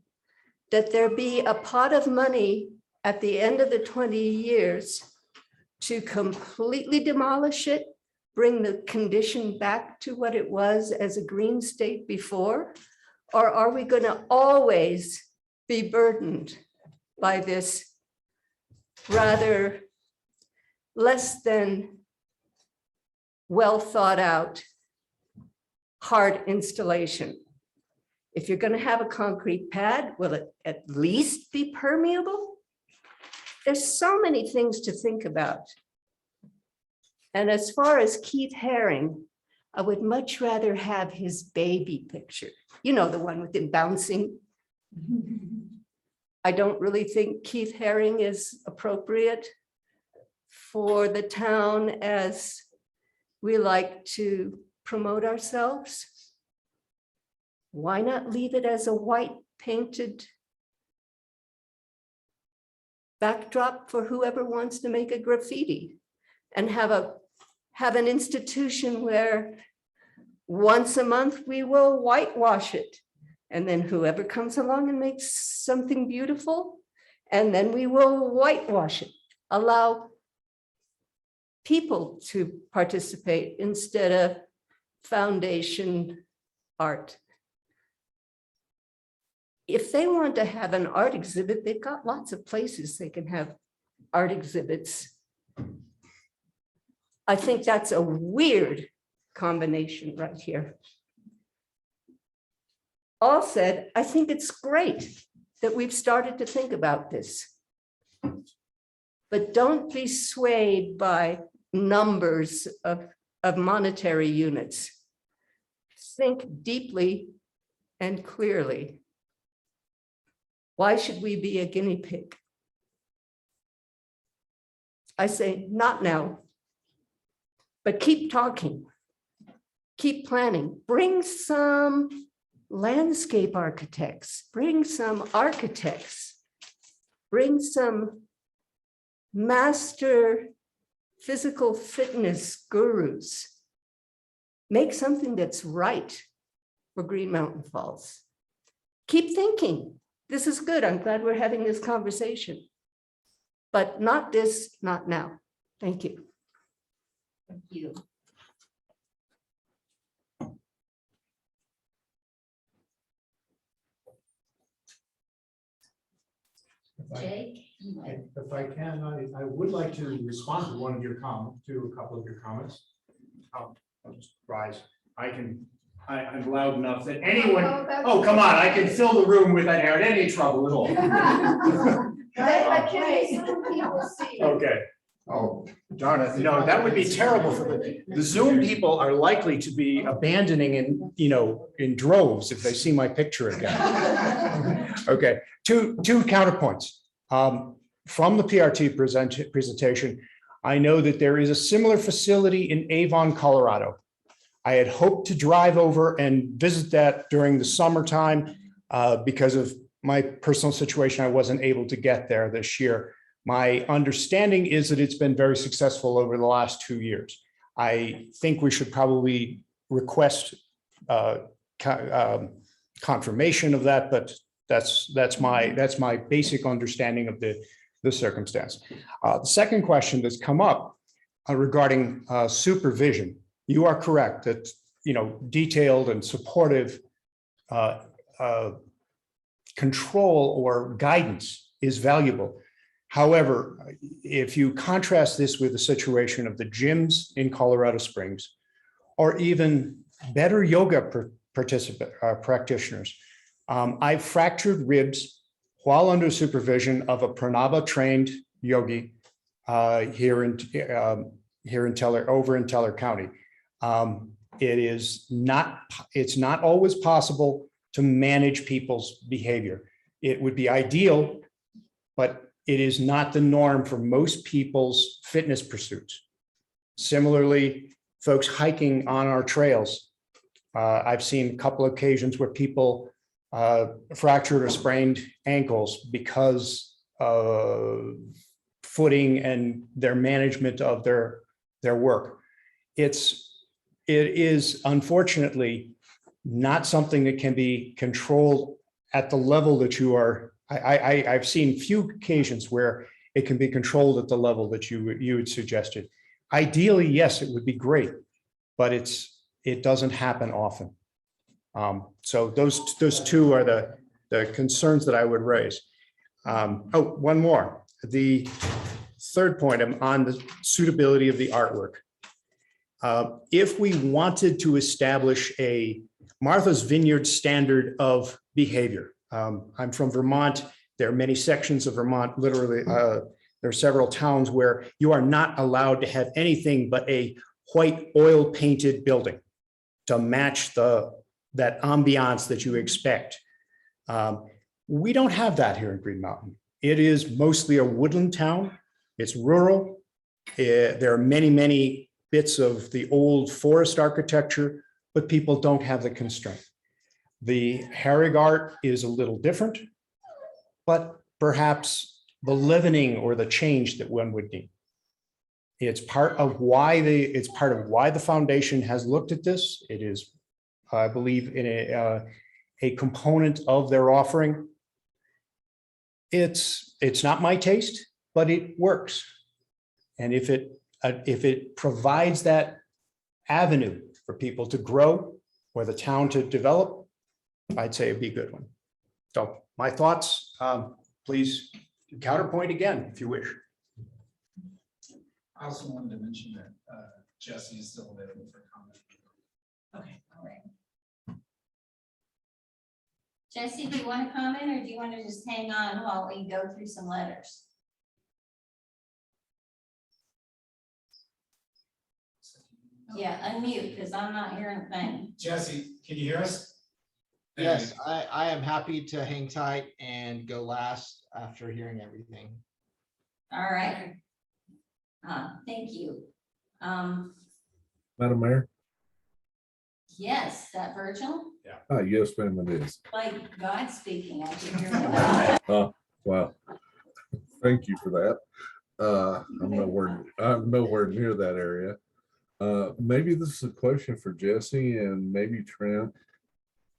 Speaker 18: that there be a pot of money at the end of the 20 years to completely demolish it, bring the condition back to what it was as a green state before? Or are we going to always be burdened by this rather less than well thought out hard installation? If you're going to have a concrete pad, will it at least be permeable? There's so many things to think about. And as far as Keith Haring, I would much rather have his baby picture. You know, the one with him bouncing. I don't really think Keith Haring is appropriate for the town as we like to promote ourselves. Why not leave it as a white painted backdrop for whoever wants to make a graffiti, and have an institution where once a month we will whitewash it, and then whoever comes along and makes something beautiful, and then we will whitewash it. Allow people to participate instead of foundation art. If they want to have an art exhibit, they've got lots of places they can have art exhibits. I think that's a weird combination right here. All said, I think it's great that we've started to think about this. But don't be swayed by numbers of monetary units. Think deeply and clearly. Why should we be a guinea pig? I say, not now, but keep talking, keep planning, bring some landscape architects, bring some architects, bring some master physical fitness gurus make something that's right for Green Mountain Falls. Keep thinking. This is good. I'm glad we're having this conversation. But not this, not now. Thank you.
Speaker 1: Thank you. Jake?
Speaker 17: If I can, I would like to respond to one of your comments, to a couple of your comments. I'll just rise. I'm loud enough that anyone, oh, come on, I can fill the room without having any trouble at all. Okay. Oh, darn it. No, that would be terrible for the Zoom people are likely to be abandoning in droves if they see my picture again. Okay, two counterpoints. From the PRT presentation, I know that there is a similar facility in Avon, Colorado. I had hoped to drive over and visit that during the summertime. Because of my personal situation, I wasn't able to get there this year. My understanding is that it's been very successful over the last 2 years. I think we should probably request confirmation of that, but that's my basic understanding of the circumstance. The second question that's come up regarding supervision. You are correct that detailed and supportive control or guidance is valuable. However, if you contrast this with the situation of the gyms in Colorado Springs, or even better yoga practitioners, I've fractured ribs while under supervision of a pranava trained yogi here in Teller County. It's not always possible to manage people's behavior. It would be ideal, but it is not the norm for most people's fitness pursuits. Similarly, folks hiking on our trails. I've seen a couple of occasions where people fractured or sprained ankles because of footing and their management of their work. It is unfortunately not something that can be controlled at the level that you are. I've seen few occasions where it can be controlled at the level that you had suggested. Ideally, yes, it would be great, but it doesn't happen often. So those two are the concerns that I would raise. One more. The third point, I'm on the suitability of the artwork. If we wanted to establish a Martha's Vineyard standard of behavior, I'm from Vermont. There are many sections of Vermont, literally, there are several towns where you are not allowed to have anything but a white oil painted building to match that ambiance that you expect. We don't have that here in Green Mountain. It is mostly a woodland town. It's rural. There are many, many bits of the old forest architecture, but people don't have the constraint. The Herrig art is a little different, but perhaps the leavening or the change that one would need. It's part of why the foundation has looked at this. It is, I believe, in a component of their offering. It's not my taste, but it works. And if it provides that avenue for people to grow or the town to develop, I'd say it'd be a good one. So my thoughts, please counterpoint again if you wish.
Speaker 2: I also wanted to mention that Jesse is still available for comment.
Speaker 1: Okay, all right. Jesse, do you want to comment or do you want to just hang on while we go through some letters? Yeah, unmute because I'm not hearing a thing.
Speaker 2: Jesse, can you hear us?
Speaker 19: Yes, I am happy to hang tight and go last after hearing everything.
Speaker 1: All right. Thank you.
Speaker 20: Madam Mayor?
Speaker 1: Yes, that Virgil?
Speaker 20: Yeah. Yes, ma'am, it is.
Speaker 1: Like God speaking, I can hear that.
Speaker 20: Well, thank you for that. I'm nowhere near that area. Maybe this is a question for Jesse and maybe Trent.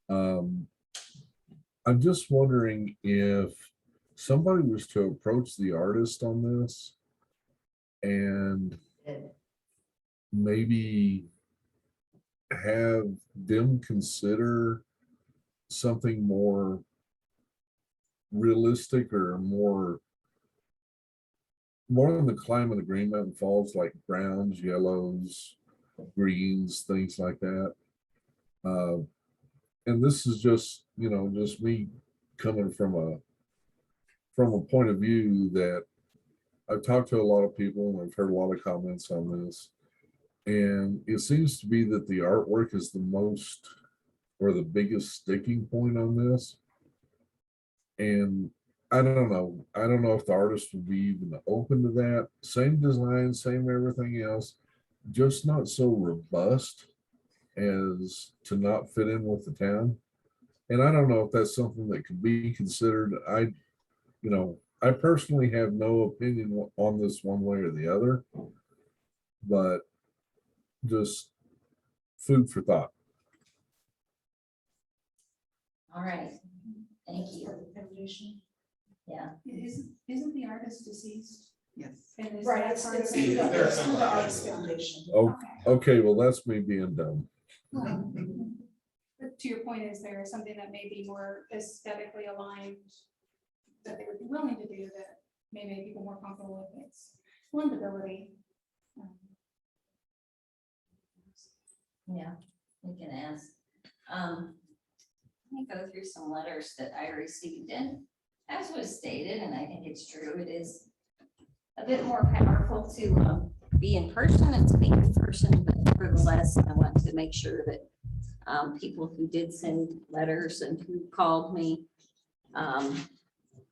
Speaker 20: I'm just wondering if somebody was to approach the artist on this and maybe have them consider something more realistic or more in the climate of Green Mountain Falls, like browns, yellows, greens, things like that. And this is just, just me coming from a point of view that I've talked to a lot of people and I've heard a lot of comments on this. And it seems to be that the artwork is the most or the biggest sticking point on this. And I don't know. I don't know if the artist would be even open to that. Same design, same everything else, just not so robust as to not fit in with the town. And I don't know if that's something that could be considered. I personally have no opinion on this one way or the other, but just food for thought.
Speaker 1: All right, thank you. Yeah.
Speaker 10: Isn't the artist deceased?
Speaker 3: Yes.
Speaker 10: And is
Speaker 3: Right,
Speaker 10: that
Speaker 3: it's
Speaker 10: part of
Speaker 3: through
Speaker 10: it?
Speaker 3: the Arts Foundation.
Speaker 20: Oh, okay. Well, that's me being dumb.
Speaker 10: But to your point, is there something that may be more aesthetically aligned that they would be willing to do that may make people more comfortable with its blendability?
Speaker 1: Yeah, we can ask. Let me go through some letters that I received, and as was stated, and I think it's true, it is a bit more powerful to be in person and speak in person, but nevertheless, I want to make sure that people who did send letters and who called me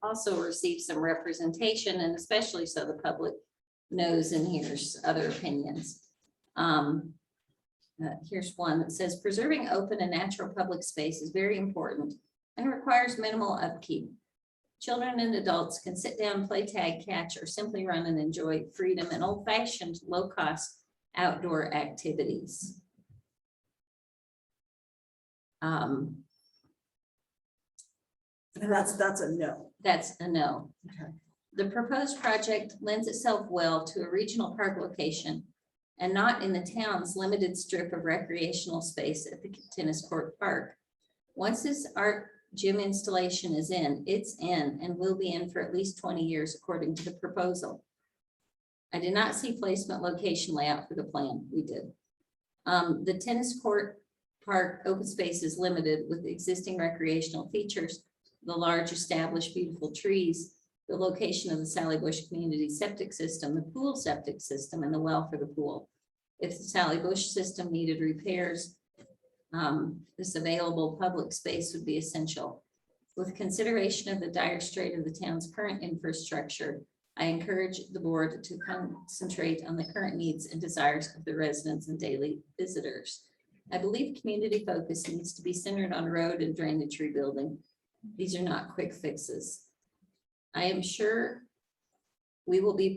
Speaker 1: also received some representation, and especially so the public knows and hears other opinions. Here's one that says preserving open and natural public space is very important and requires minimal upkeep. Children and adults can sit down, play tag, catch, or simply run and enjoy freedom and old-fashioned, low-cost outdoor activities.
Speaker 3: And that's a no.
Speaker 1: That's a no.
Speaker 3: Okay.
Speaker 1: The proposed project lends itself well to a regional park location and not in the town's limited strip of recreational space at the tennis court park. Once this art gym installation is in, it's in and will be in for at least 20 years according to the proposal. I did not see placement, location, layout for the plan. We did. The tennis court park open space is limited with existing recreational features, the large established beautiful trees, the location of the Sally Bush community septic system, the pool septic system, and the well for the pool. If the Sally Bush system needed repairs, this available public space would be essential. With consideration of the dire strait of the town's current infrastructure, I encourage the board to concentrate on the current needs and desires of the residents and daily visitors. I believe community focus needs to be centered on road and drainage rebuilding. These are not quick fixes. I am not sure we will be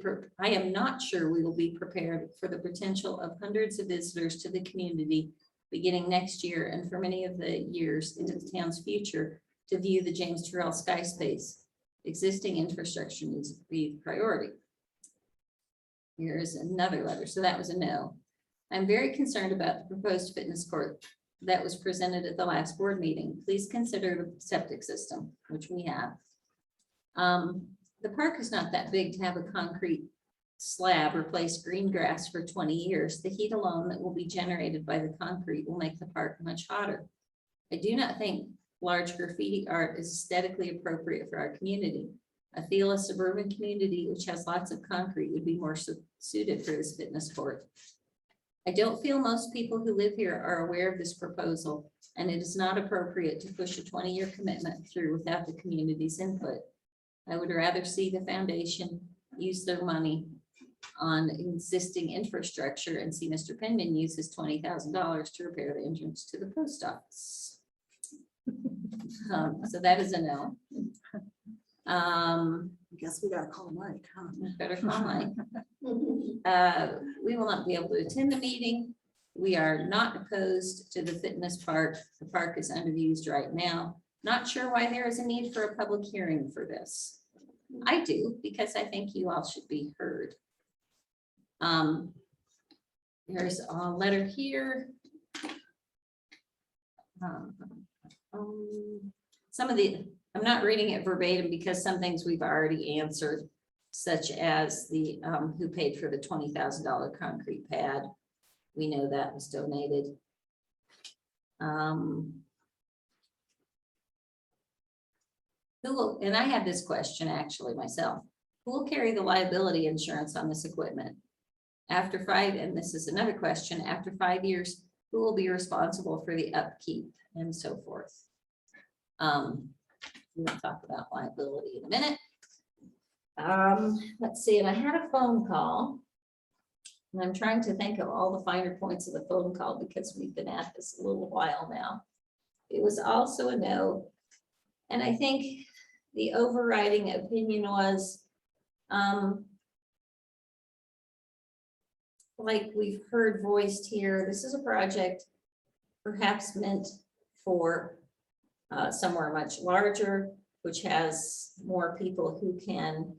Speaker 1: prepared for the potential of hundreds of visitors to the community beginning next year and for many of the years into the town's future to view the James Terrell sky space. Existing infrastructure needs to be priority. Here's another letter. So that was a no. I'm very concerned about the proposed fitness court that was presented at the last board meeting. Please consider the septic system, which we have. The park is not that big to have a concrete slab replace green grass for 20 years. The heat alone that will be generated by the concrete will make the park much hotter. I do not think large graffiti art is aesthetically appropriate for our community. I feel a suburban community which has lots of concrete would be more suited for this fitness court. I don't feel most people who live here are aware of this proposal, and it is not appropriate to push a 20-year commitment through without the community's input. I would rather see the foundation use their money on existing infrastructure and see Mr. Penman use his $20,000 to repair the entrance to the post office. So that is a no.
Speaker 3: I guess we gotta call Mike, huh?
Speaker 1: Better call Mike. We will not be able to attend the meeting. We are not opposed to the fitness park. The park is underused right now. Not sure why there is a need for a public hearing for this. I do, because I think you all should be heard. There's a letter here. Some of the, I'm not reading it verbatim because some things we've already answered, such as the, who paid for the $20,000 concrete pad. We know that was donated. Who will, and I had this question actually myself, who will carry the liability insurance on this equipment? After 5, and this is another question, after 5 years, who will be responsible for the upkeep and so forth? We'll talk about liability in a minute. Let's see, and I had a phone call. And I'm trying to think of all the finer points of the phone call because we've been at this a little while now. It was also a no. And I think the overriding opinion was, like we've heard voiced here, this is a project perhaps meant for somewhere much larger, which has more people who can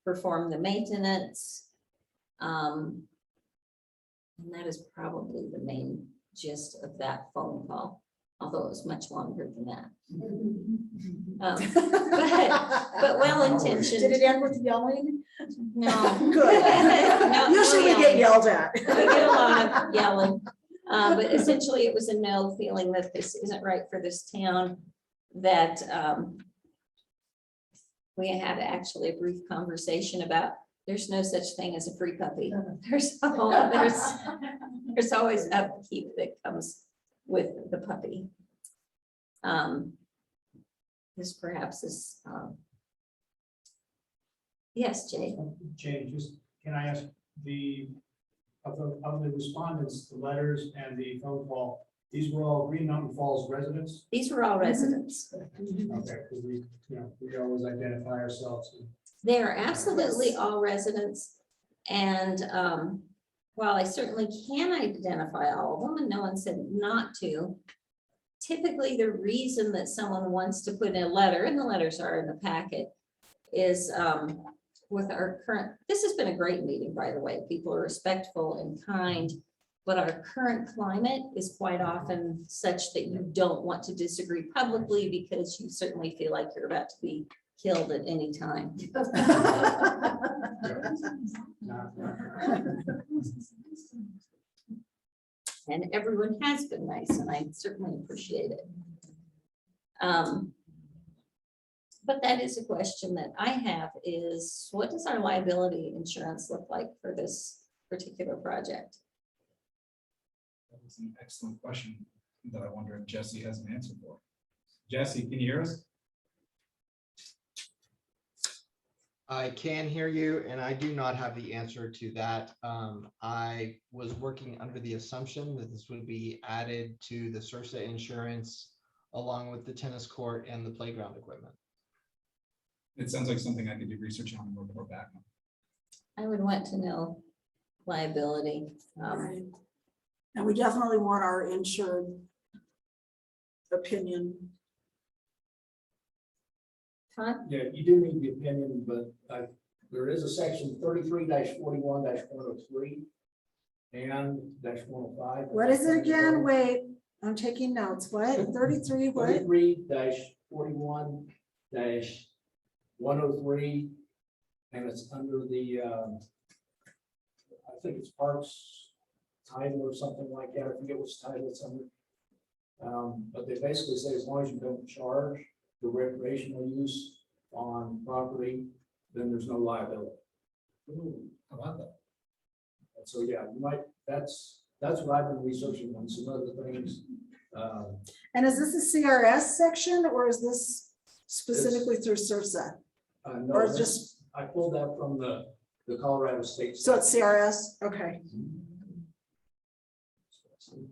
Speaker 1: perform the maintenance. And that is probably the main gist of that phone call, although it was much longer than that. But well-intentioned.
Speaker 3: Did it end with yelling?
Speaker 1: No.
Speaker 3: Good.
Speaker 1: No,
Speaker 3: Usually we get yelled at.
Speaker 1: We get a lot of yelling. But essentially it was a no, feeling that this isn't right for this town, that we had actually a brief conversation about there's no such thing as a free puppy. There's always upkeep that comes with the puppy. This perhaps is, yes, Jay.
Speaker 21: Jay, just, can I ask of the respondents, the letters and the phone call, these were all Green Mountain Falls residents?
Speaker 1: These were all residents.
Speaker 21: Okay, because we always identify ourselves.
Speaker 1: They are absolutely all residents. And while I certainly can identify all of them, and no one said not to, typically the reason that someone wants to put in a letter, and the letters are in the packet, is with our current, this has been a great meeting, by the way. People are respectful and kind, but our current climate is quite often such that you don't want to disagree publicly because you certainly feel like you're about to be killed at any time. And everyone has been nice, and I certainly appreciate it. But that is a question that I have is, what does our liability insurance look like for this particular project?
Speaker 2: That was an excellent question that I wonder if Jesse has an answer for. Jesse, can you hear us?
Speaker 19: I can hear you, and I do not have the answer to that. I was working under the assumption that this would be added to the CIRSA insurance along with the tennis court and the playground equipment.
Speaker 2: It sounds like something I could do research on and report back on.
Speaker 1: I would want to know liability.
Speaker 3: Right. And we definitely want our insured opinion.
Speaker 9: Yeah, you do need the opinion, but there is a section 33-41-103 and -105.
Speaker 3: What is it again? Wait, I'm taking notes. What? 33, what?
Speaker 9: 33-41-103, and it's under the, I think it's Parks title or something like that. I forget which title it's under. But they basically say as long as you don't charge the recreational use on property, then there's no liability.
Speaker 2: How about that?
Speaker 9: And so, yeah, you might, that's what I've been researching on some other things.
Speaker 3: And is this a CRS section or is this specifically through CIRSA?
Speaker 9: No,
Speaker 3: Or
Speaker 9: this-
Speaker 3: just,
Speaker 9: I pulled that from the Colorado State.
Speaker 3: so it's CRS? Okay,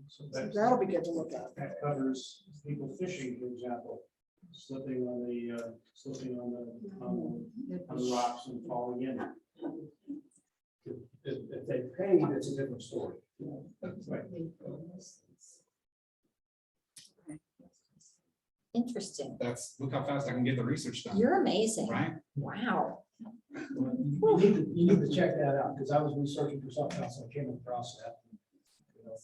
Speaker 9: So
Speaker 3: that'll be good to look at.
Speaker 9: that covers people fishing, for example.
Speaker 21: slipping on the rocks and falling in. If they paid, it's a different story. Right.
Speaker 1: Interesting.
Speaker 2: Look how fast I can get the research done.
Speaker 1: You're amazing.
Speaker 2: Right?
Speaker 1: Wow.
Speaker 21: You need to check that out, because I was researching for something else and I came across that. You know,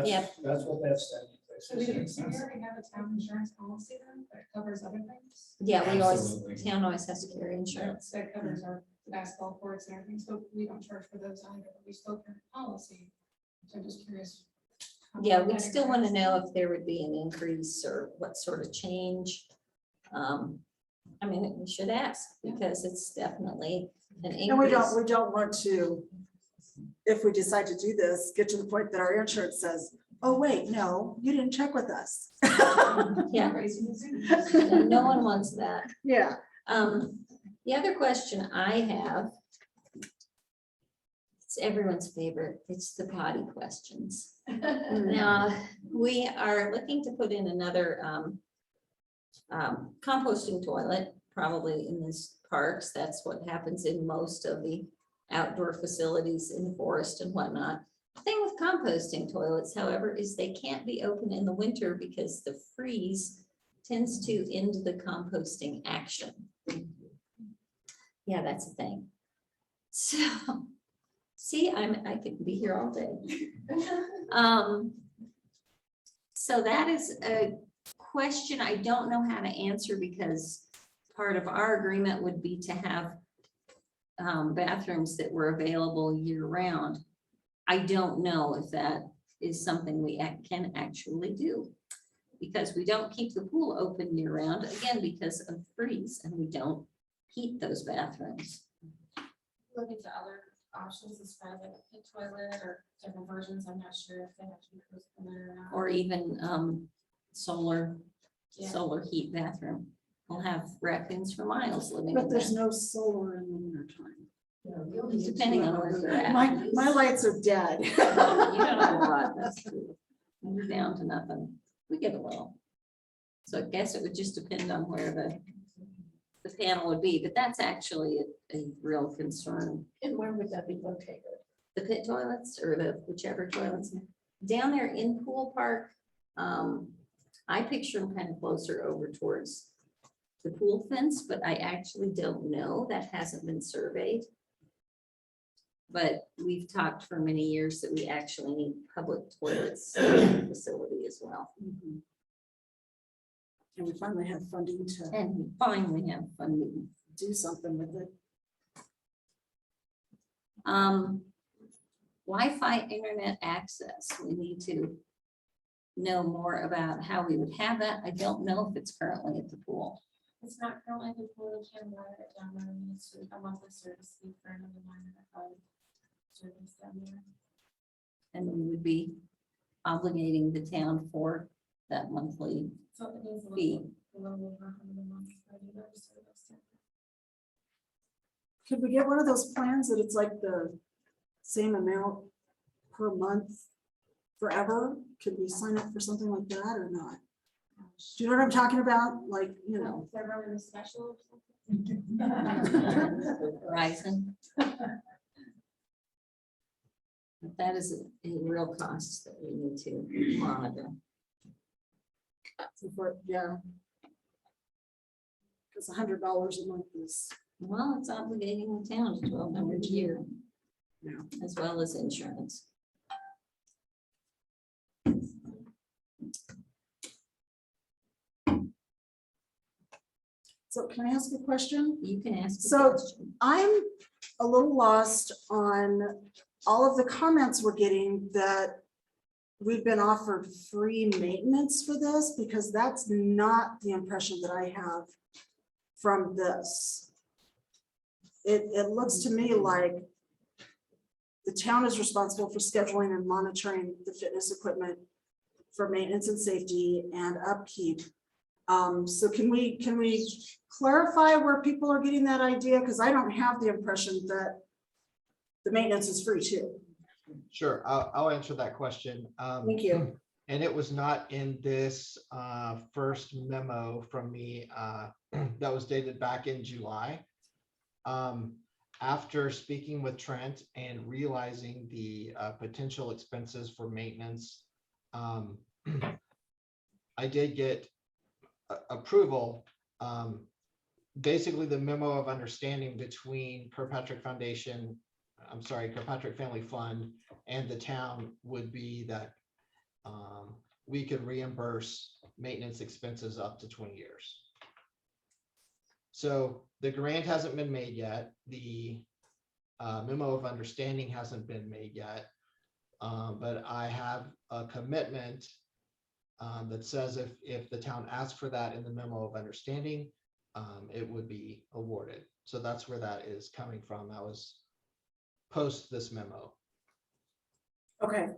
Speaker 1: Yep.
Speaker 21: That's what that's.
Speaker 10: So we already have a town insurance policy then that covers other things?
Speaker 1: Yeah, we
Speaker 2: Absolutely.
Speaker 1: always, town always has to carry insurance.
Speaker 10: That covers our basketball courts and everything, so we don't charge for those either, but we still carry policy. So I'm just curious.
Speaker 1: Yeah, we still want to know if there would be an increase or what sort of change. I mean, we should ask because it's definitely an increase.
Speaker 3: And we don't want to, if we decide to do this, get to the point that our insurance says, oh, wait, no, you didn't check with us.
Speaker 1: Yeah. And no one wants that.
Speaker 3: Yeah.
Speaker 1: The other question I have, it's everyone's favorite, it's the potty questions. Now, we are looking to put in another composting toilet, probably in these parks. That's what happens in most of the outdoor facilities in the forest and whatnot. The thing with composting toilets, however, is they can't be open in the winter because the freeze tends to end the composting action. Yeah, that's a thing. So, see, I could be here all day. So that is a question I don't know how to answer because part of our agreement would be to have bathrooms that were available year round. I don't know if that is something we can actually do because we don't keep the pool open year round, again, because of freeze, and we don't heat those bathrooms.
Speaker 10: Looking to other options as far as like a pit toilet or different versions, I'm not sure if they have to be posted or not.
Speaker 1: Or even solar heat bathroom. We'll have raccoons for miles living in
Speaker 3: But there's
Speaker 1: that.
Speaker 3: no solar in the winter time.
Speaker 1: Depending on where you're at.
Speaker 3: My lights are dead.
Speaker 1: You don't have a lot, that's true. We're down to nothing. We get a little. So I guess it would just depend on where the panel would be, but that's actually a real concern.
Speaker 15: And where would that be located?
Speaker 1: The pit toilets or the whichever toilets down there in Pool Park. I picture them kind of closer over towards the pool fence, but I actually don't know. That hasn't been surveyed. But we've talked for many years that we actually need public toilets in the facility as well.
Speaker 3: And we finally have funding to.
Speaker 1: And we finally have funding.
Speaker 3: Do something with it.
Speaker 1: Wi-Fi internet access, we need to know more about how we would have that. I don't know if it's currently at the pool.
Speaker 10: It's not currently the pool, we can wire it down there, and it's a monthly service fee for another service down there.
Speaker 1: And we would be obligating the town for that monthly
Speaker 10: So it is a
Speaker 1: fee.
Speaker 10: little over $100 a month for the other service.
Speaker 3: Could we get one of those plans that it's like the same amount per month forever? Could we sign up for something like that or not? Do you know what I'm talking about? Like, you know.
Speaker 10: Is there really a special or something?
Speaker 1: Verizon. But that is a real cost that we need to monitor.
Speaker 3: Yeah. Because $100 a month is.
Speaker 1: Well, it's obligating the town to $1,200 a year.
Speaker 3: Yeah.
Speaker 1: As well as insurance.
Speaker 3: So can I ask a question?
Speaker 1: You can ask.
Speaker 3: So I'm a little lost on all of the comments we're getting that we've been offered free maintenance for this, because that's not the impression that I have from this. It looks to me like the town is responsible for scheduling and monitoring the fitness equipment for maintenance and safety and upkeep. So can we clarify where people are getting that idea? Because I don't have the impression that the maintenance is free too.
Speaker 19: Sure, I'll answer that question.
Speaker 3: Thank you.
Speaker 19: And it was not in this first memo from me that was dated back in July. After speaking with Trent and realizing the potential expenses for maintenance, I did get approval. Basically, the memo of understanding between Kirkpatrick Foundation, Kirkpatrick Family Fund and the town would be that we could reimburse maintenance expenses up to 20 years. So the grant hasn't been made yet. The memo of understanding hasn't been made yet. But I have a commitment that says if the town asks for that in the memo of understanding, it would be awarded. So that's where that is coming from. That was post this memo.
Speaker 3: Okay.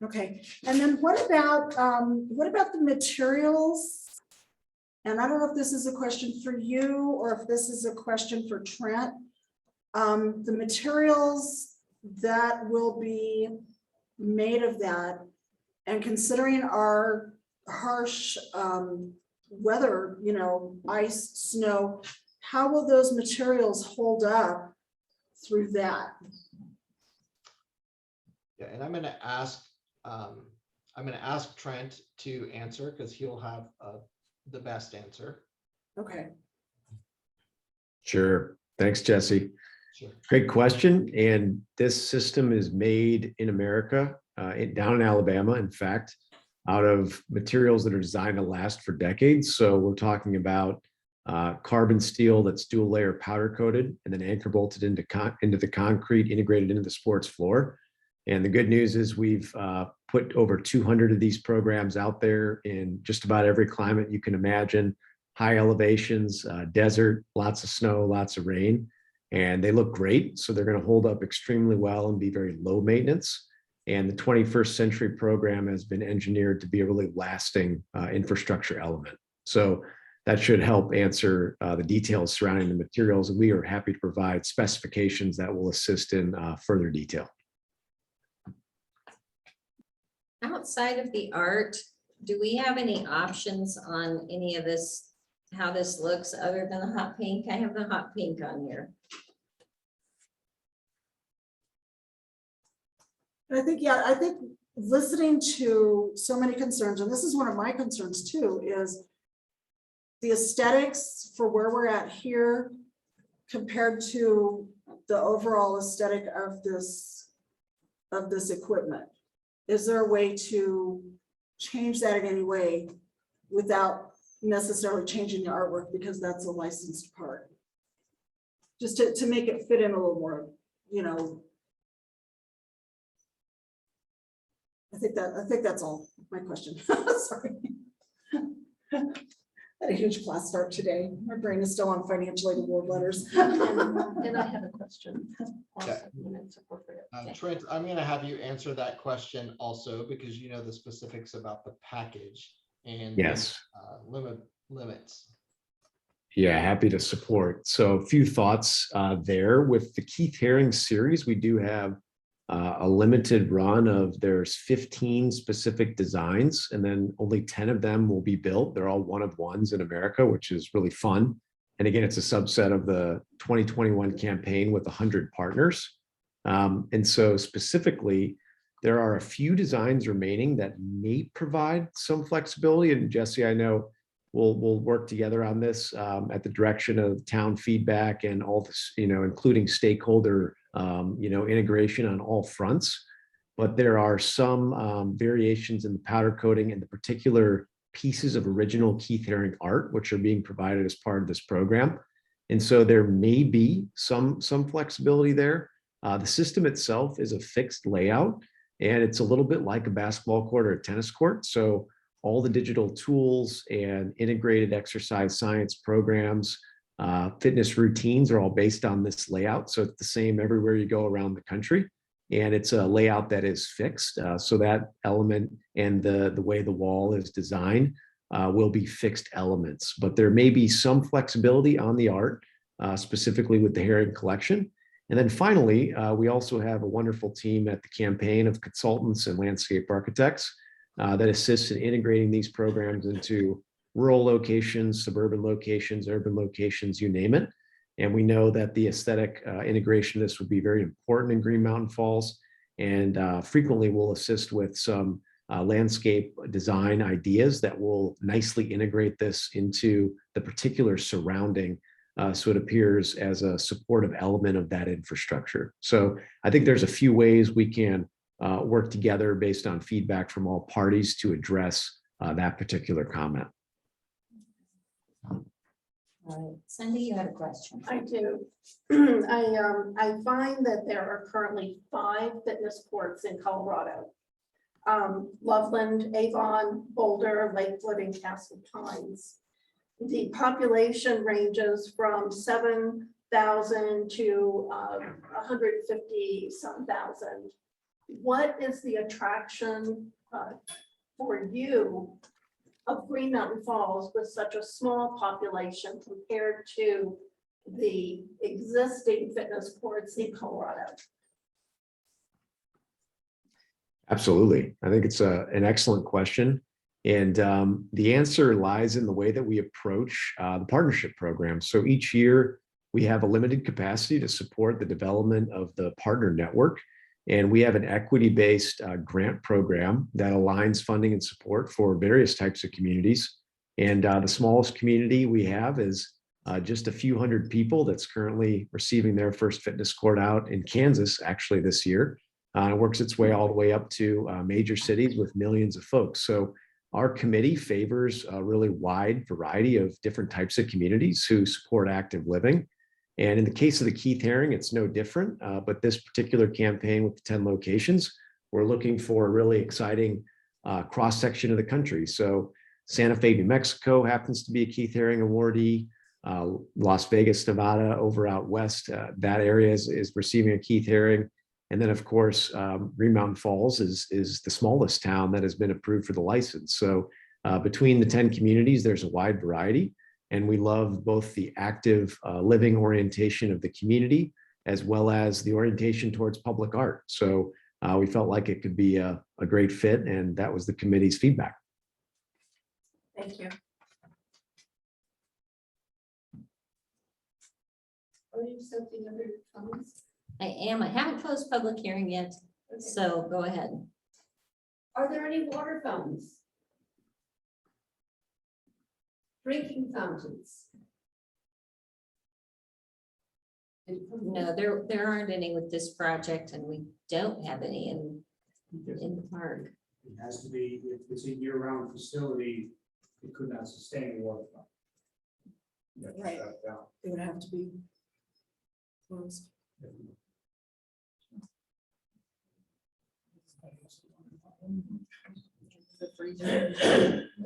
Speaker 3: Okay. And then what about the materials? And I don't know if this is a question for you or if this is a question for Trent. The materials that will be made of that, and considering our harsh weather, ice, snow, how will those materials hold up through that?
Speaker 19: Yeah, and I'm going to ask Trent to answer because he'll have the best answer.
Speaker 3: Okay.
Speaker 8: Sure. Thanks, Jesse.
Speaker 19: Sure.
Speaker 8: Great question. And this system is made in America, down in Alabama, in fact, out of materials that are designed to last for decades. So we're talking about carbon steel that's dual layer powder coated and then anchor bolted into the concrete, integrated into the sports floor. And the good news is we've put over 200 of these programs out there in just about every climate you can imagine, high elevations, desert, lots of snow, lots of rain, and they look great. So they're going to hold up extremely well and be very low maintenance. And the 21st Century program has been engineered to be a really lasting infrastructure element. So that should help answer the details surrounding the materials. And we are happy to provide specifications that will assist in further detail.
Speaker 1: Outside of the art, do we have any options on any of this, how this looks other than the hot pink? I have the hot pink on here.
Speaker 3: I think listening to so many concerns, and this is one of my concerns too, is the aesthetics for where we're at here compared to the overall aesthetic of this equipment. Is there a way to change that in any way without necessarily changing the artwork, because that's a licensed part? Just to make it fit in a little more, I think that's all my question. Sorry. Had a huge class start today. My brain is still on financial aid award letters.
Speaker 15: And I have a question.
Speaker 19: Okay. Trent, I'm going to have you answer that question also, because you know the specifics about the package and
Speaker 8: Yes.
Speaker 19: limits.
Speaker 8: Yeah, happy to support. So a few thoughts there. With the Keith Haring series, we do have a limited run of there's 15 specific designs, and then only 10 of them will be built. They're all one of ones in America, which is really fun. And again, it's a subset of the 2021 campaign with 100 partners. And so specifically, there are a few designs remaining that may provide some flexibility. And Jesse, I know we'll work together on this at the direction of town feedback and all this, including stakeholder, integration on all fronts. But there are some variations in the powder coating and the particular pieces of original Keith Haring art, which are being provided as part of this program. And so there may be some flexibility there. The system itself is a fixed layout, and it's a little bit like a basketball court or a tennis court. So all the digital tools and integrated exercise science programs, fitness routines are all based on this layout. So it's the same everywhere you go around the country. And it's a layout that is fixed. So that element and the way the wall is designed will be fixed elements. But there may be some flexibility on the art, specifically with the Haring collection. And then finally, we also have a wonderful team at the campaign of consultants and landscape architects that assists in integrating these programs into rural locations, suburban locations, urban locations, you name it. And we know that the aesthetic integration of this would be very important in Green Mountain Falls, and frequently will assist with some landscape design ideas that will nicely integrate this into the particular surrounding, so it appears as a supportive element of that infrastructure. So I think there's a few ways we can work together based on feedback from all parties to address that particular comment.
Speaker 1: All right, Cindy, you had a question.
Speaker 5: I do. I find that there are currently 5 fitness courts in Colorado. Loveland, Avon, Boulder, Lakewood, and Castle Pines. The population ranges from 7,000 to 150 some thousand. What is the attraction for you of Green Mountain Falls with such a small population compared to the existing fitness courts in Colorado?
Speaker 8: Absolutely. I think it's an excellent question. And the answer lies in the way that we approach the partnership program. So each year we have a limited capacity to support the development of the partner network. And we have an equity-based grant program that aligns funding and support for various types of communities. And the smallest community we have is just a few hundred people that's currently receiving their first fitness court out in Kansas, actually this year. It works its way all the way up to major cities with millions of folks. So our committee favors a really wide variety of different types of communities who support active living. And in the case of the Keith Haring, it's no different, but this particular campaign with the 10 locations, we're looking for a really exciting cross-section of the country. So Santa Fe, New Mexico happens to be a Keith Haring awardee. Las Vegas, Nevada, over out west, that area is receiving a Keith Haring. And then, of course, Green Mountain Falls is the smallest town that has been approved for the license. So between the 10 communities, there's a wide variety. And we love both the active living orientation of the community, as well as the orientation towards public art. So we felt like it could be a great fit, and that was the committee's feedback.
Speaker 5: Thank you.
Speaker 18: Are you something under your comments?
Speaker 1: I am. I haven't closed public hearing yet, so go ahead.
Speaker 18: Are there any water fountains? Drinking fountains?
Speaker 1: No, there aren't any with this project, and we don't have any in the park.
Speaker 21: It has to be, if it's a year-round facility, it could not sustain a water fountain. You have to
Speaker 3: Right.
Speaker 21: shut it down.
Speaker 3: It would have to be closed.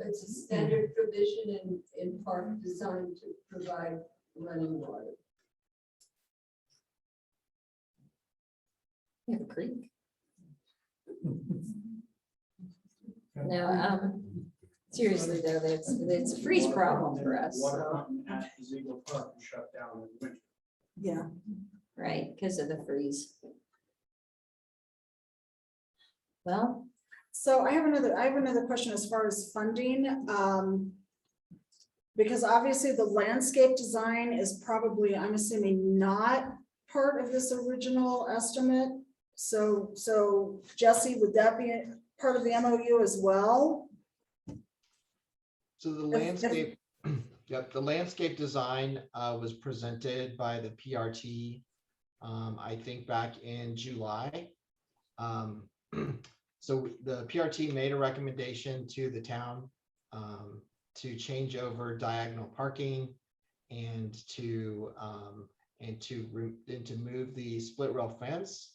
Speaker 18: It's a standard provision in park designed to provide running water.
Speaker 1: We have a creek. No, seriously though, it's a freeze problem for us.
Speaker 21: Water
Speaker 1: So.
Speaker 21: fountain at Gazebo Park is shut down in the winter.
Speaker 3: Yeah.
Speaker 1: Right, because of the freeze. Well,
Speaker 3: So I have another question as far as funding. Because obviously the landscape design is probably, I'm assuming, not part of this original estimate. So Jesse, would that be part of the MOU as well?
Speaker 19: So the landscape, yep, the landscape design was presented by the PRT, I think back in July. So the PRT made a recommendation to the town to change over diagonal parking and to move the split rail fence.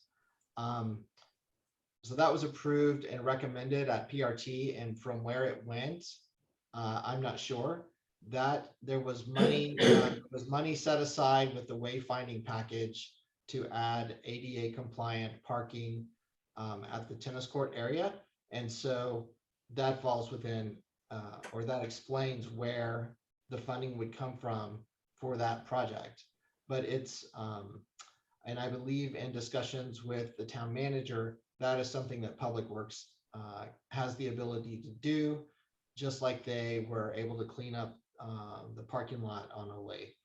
Speaker 19: So that was approved and recommended at PRT, and from where it went, I'm not sure. That there was money set aside with the wayfinding package to add ADA compliant parking at the tennis court area. And so that falls within, or that explains where the funding would come from for that project. But it's, and I believe in discussions with the town manager, that is something that Public Works has the ability to do, just like they were able to clean up the parking lot on a lake.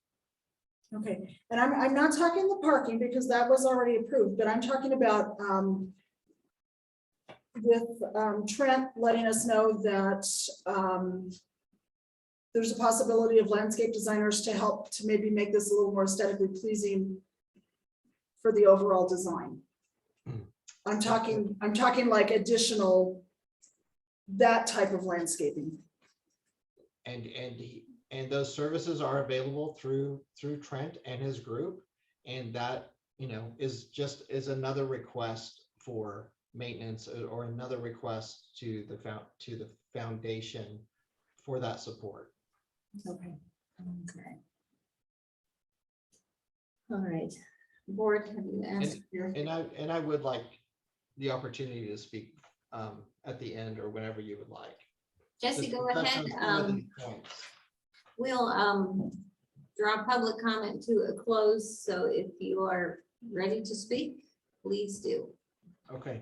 Speaker 3: Okay, and I'm not talking the parking because that was already approved, but I'm talking about with Trent letting us know that there's a possibility of landscape designers to help to maybe make this a little more aesthetically pleasing for the overall design. I'm talking like additional, that type of landscaping.
Speaker 19: And those services are available through Trent and his group. And that, is another request for maintenance or another request to the foundation for that support.
Speaker 1: Okay. Okay. All right. Board, have you asked your?
Speaker 19: And I would like the opportunity to speak at the end or whenever you would like.
Speaker 1: Jesse,
Speaker 19: Just
Speaker 1: go
Speaker 19: touch
Speaker 1: ahead.
Speaker 19: on some of these points.
Speaker 1: We'll draw public comment to a close. So if you are ready to speak, please do.
Speaker 19: Okay.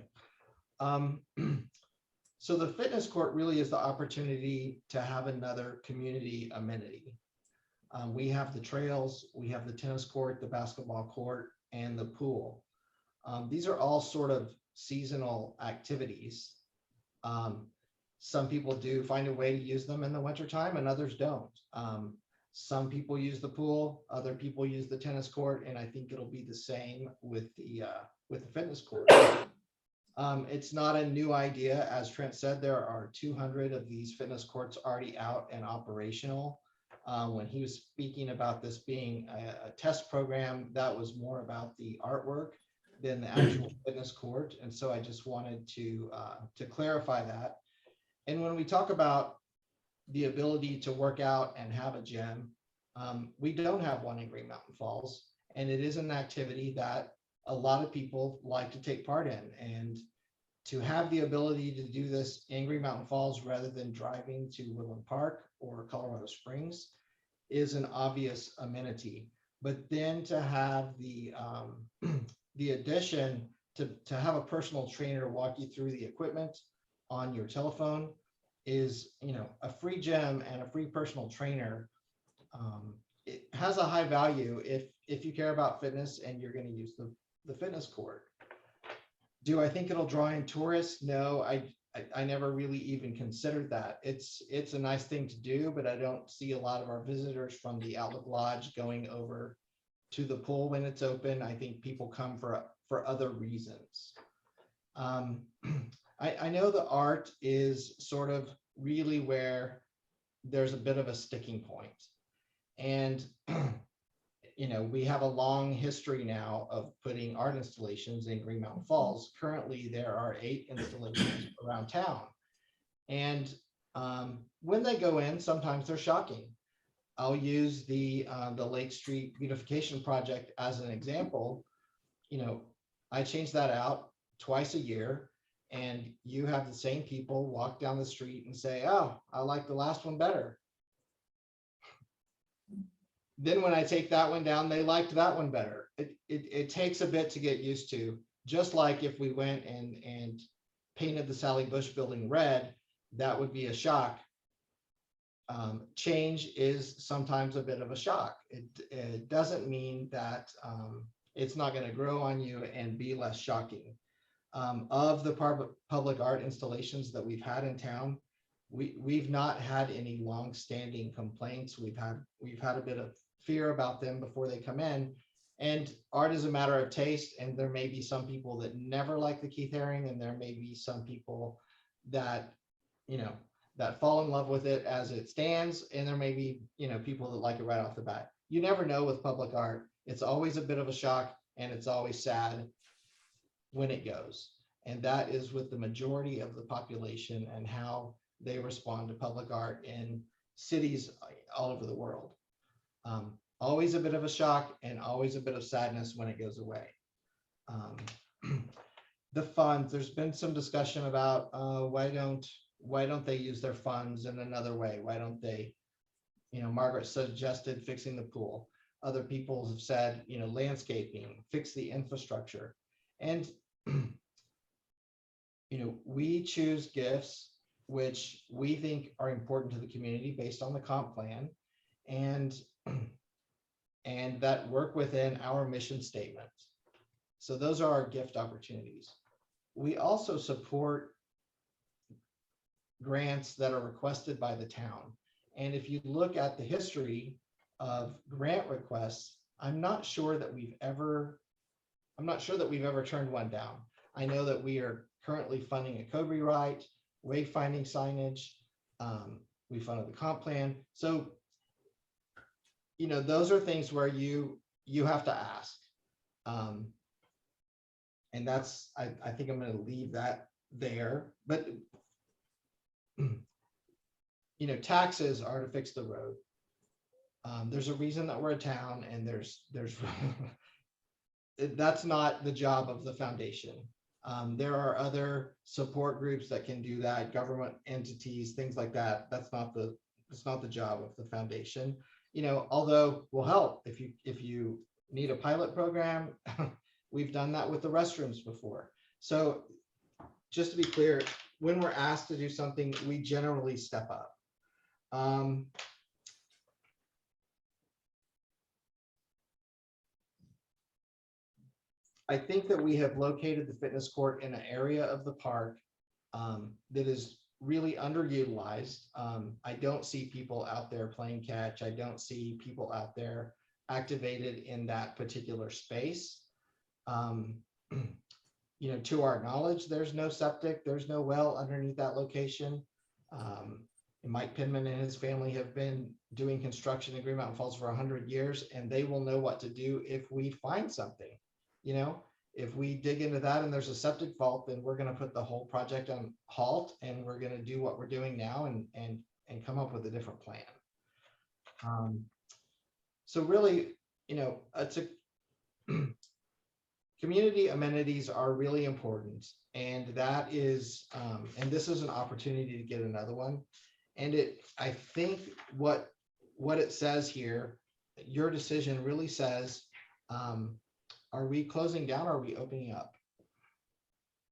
Speaker 19: So the fitness court really is the opportunity to have another community amenity. We have the trails, we have the tennis court, the basketball court, and the pool. These are all sort of seasonal activities. Some people do find a way to use them in the wintertime and others don't. Some people use the pool, other people use the tennis court, and I think it'll be the same with the fitness court. It's not a new idea. As Trent said, there are 200 of these fitness courts already out and operational. When he was speaking about this being a test program, that was more about the artwork than the actual fitness court. And so I just wanted to clarify that. And when we talk about the ability to work out and have a gym, we don't have one in Green Mountain Falls. And it is an activity that a lot of people like to take part in. And to have the ability to do this in Green Mountain Falls rather than driving to Woodland Park or Colorado Springs is an obvious amenity. But then to have the addition to have a personal trainer walk you through the equipment on your telephone is, a free gym and a free personal trainer. It has a high value if you care about fitness and you're going to use the fitness court. Do I think it'll draw in tourists? No, I never really even considered that. It's a nice thing to do, but I don't see a lot of our visitors from the Outlook Lodge going over to the pool when it's open. I think people come for other reasons. I know the art is sort of really where there's a bit of a sticking point. And we have a long history now of putting art installations in Green Mountain Falls. Currently, there are 8 installations around town. And when they go in, sometimes they're shocking. I'll use the Lake Street beautification project as an example. I change that out twice a year, and you have the same people walk down the street and say, "Oh, I like the last one better." Then when I take that one down, they liked that one better. It takes a bit to get used to, just like if we went and painted the Sally Bush building red, that would be a shock. Change is sometimes a bit of a shock. It doesn't mean that it's not going to grow on you and be less shocking. Of the public art installations that we've had in town, we've not had any long-standing complaints. We've had a bit of fear about them before they come in, and art is a matter of taste, and there may be some people that never like the Keith Haring, and there may be some people that that fall in love with it as it stands, and there may be people that like it right off the bat. You never know with public art. It's always a bit of a shock, and it's always sad when it goes, and that is with the majority of the population and how they respond to public art in cities all over the world. Always a bit of a shock and always a bit of sadness when it goes away. The funds, there's been some discussion about why don't they use their funds in another way? Why don't they, Margaret suggested fixing the pool. Other people have said, landscaping, fix the infrastructure. And we choose gifts which we think are important to the community based on the comp plan and that work within our mission statement. So those are our gift opportunities. We also support grants that are requested by the town. And if you look at the history of grant requests, I'm not sure that we've ever turned one down. I know that we are currently funding a code rewrite, wayfinding signage. We funded the comp plan. So, those are things where you have to ask. And that's, I think I'm going to leave that there. But, taxes are to fix the road. There's a reason that we're a town, and there's that's not the job of the foundation. There are other support groups that can do that, government entities, things like that. It's not the job of the foundation. Although we'll help if you need a pilot program. We've done that with the restrooms before. So just to be clear, when we're asked to do something, we generally step up. I think that we have located the fitness court in an area of the park that is really underutilized. I don't see people out there playing catch. I don't see people out there activated in that particular space. To our knowledge, there's no septic, there's no well underneath that location. Mike Pinman and his family have been doing construction in Green Mountain Falls for 100 years, and they will know what to do if we find something. If we dig into that and there's a septic fault, then we're going to put the whole project on halt, and we're going to do what we're doing now and come up with a different plan. So really, it's a community amenities are really important, and that is, and this is an opportunity to get another one. And I think what it says here, your decision really says, are we closing down or are we opening up?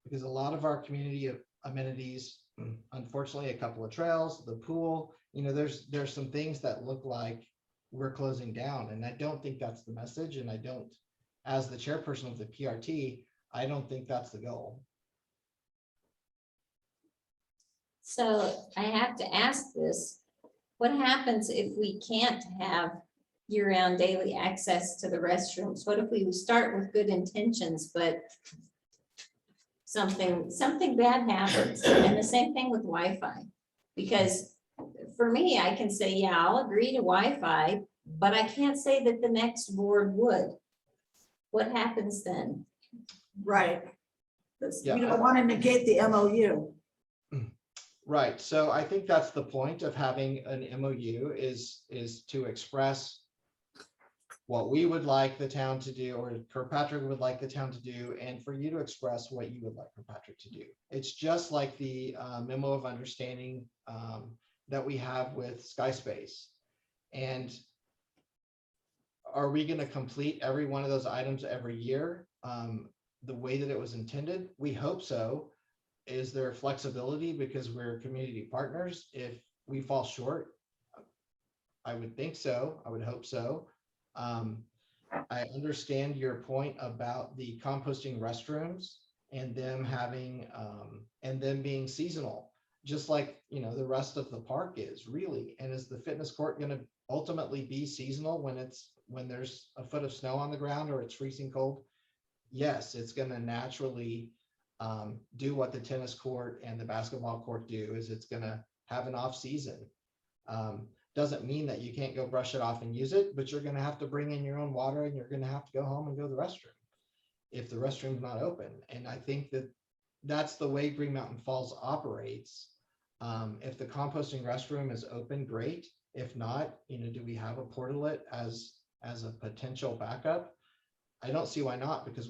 Speaker 19: Because a lot of our community amenities, unfortunately, a couple of trails, the pool, there's some things that look like we're closing down. And I don't think that's the message. And I don't, as the chairperson of the PRT, I don't think that's the goal.
Speaker 1: So I have to ask this, what happens if we can't have year-round daily access to the restrooms? What if we start with good intentions, but something bad happens? And the same thing with Wi-Fi, because for me, I can say, yeah, I'll agree to Wi-Fi, but I can't say that the next board would. What happens then?
Speaker 3: Right.
Speaker 19: Yeah.
Speaker 3: We don't want to negate the MOU.
Speaker 19: Right. So I think that's the point of having an MOU is to express what we would like the town to do, or Kirkpatrick would like the town to do, and for you to express what you would like Kirkpatrick to do. It's just like the memo of understanding that we have with SkySpace. And are we going to complete every one of those items every year the way that it was intended? We hope so. Is there flexibility because we're community partners? If we fall short, I would think so. I would hope so. I understand your point about the composting restrooms and them having and them being seasonal, just like the rest of the park is really. And is the fitness court going to ultimately be seasonal when there's a foot of snow on the ground or it's freezing cold? Yes, it's going to naturally do what the tennis court and the basketball court do, is it's going to have an off season. Doesn't mean that you can't go brush it off and use it, but you're going to have to bring in your own water, and you're going to have to go home and go to the restroom if the restroom's not open. And I think that that's the way Green Mountain Falls operates. If the composting restroom is open, great. If not, do we have a portalet as a potential backup? I don't see why not, because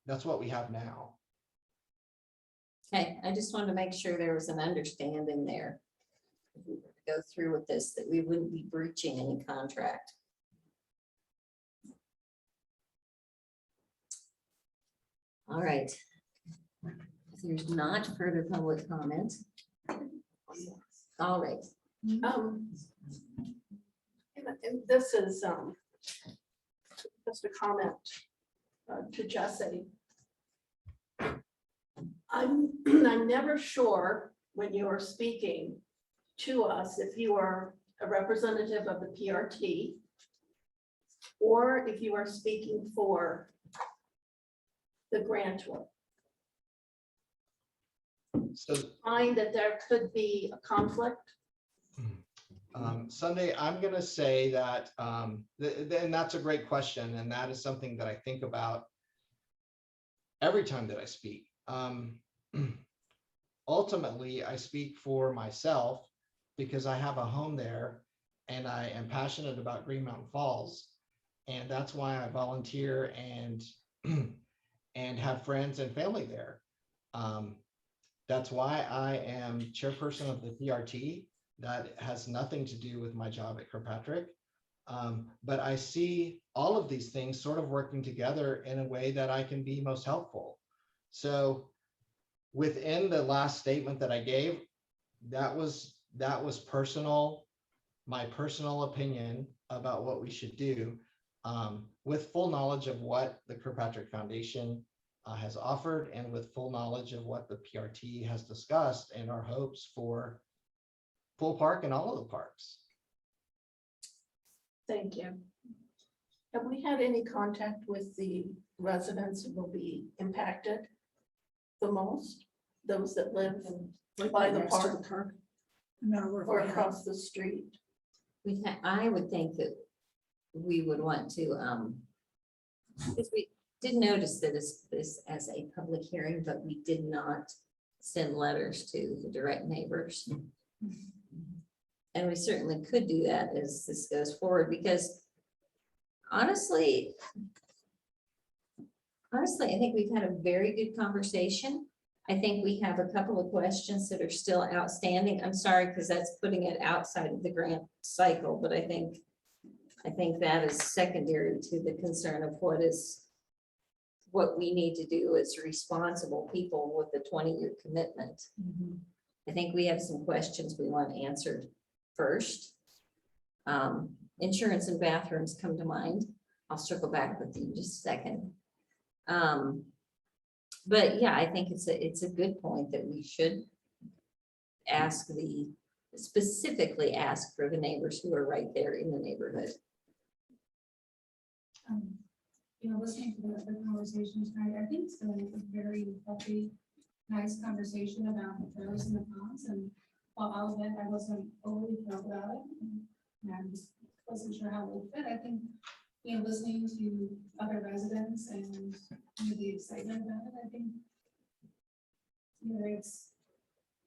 Speaker 19: that's what we have now.
Speaker 1: Okay, I just wanted to make sure there was an understanding there. If we were to go through with this, that we wouldn't be breaching any contract. All right. If there's not further public comment. All right.
Speaker 5: And this is just a comment to Jesse. I'm never sure when you are speaking to us if you are a representative of the PRT or if you are speaking for the grantor.
Speaker 19: So
Speaker 5: Find that there could be a conflict.
Speaker 19: Sunday, I'm going to say that, and that's a great question. And that is something that I think about every time that I speak. Ultimately, I speak for myself because I have a home there and I am passionate about Green Mountain Falls. And that's why I volunteer and have friends and family there. That's why I am chairperson of the PRT. That has nothing to do with my job at Kirkpatrick. But I see all of these things sort of working together in a way that I can be most helpful. So within the last statement that I gave, that was personal, my personal opinion about what we should do, with full knowledge of what the Kirkpatrick Foundation has offered and with full knowledge of what the PRT has discussed and our hopes for Pool Park and all of the parks.
Speaker 5: Thank you. Have we had any contact with the residents who will be impacted the most? Those that live by the
Speaker 3: Next to
Speaker 5: park
Speaker 3: No,
Speaker 5: or across the street?
Speaker 1: I would think that we would want to, because we did notice that this as a public hearing, but we did not send letters to the direct neighbors. And we certainly could do that as this goes forward, because honestly, I think we've had a very good conversation. I think we have a couple of questions that are still outstanding. I'm sorry, because that's putting it outside of the grant cycle, but I think that is secondary to the concern of what we need to do as responsible people with a 20-year commitment. I think we have some questions we want answered first. Insurance and bathrooms come to mind. I'll circle back with you in just a second. But yeah, I think it's a good point that we should specifically ask for the neighbors who are right there in the neighborhood.
Speaker 10: Listening to the conversations tonight, I think it's been a very healthy, nice conversation about the pros and the cons. And while all of it, I wasn't overly thrilled about it, and I wasn't sure how it would fit. I think, listening to other residents and the excitement about it, I think,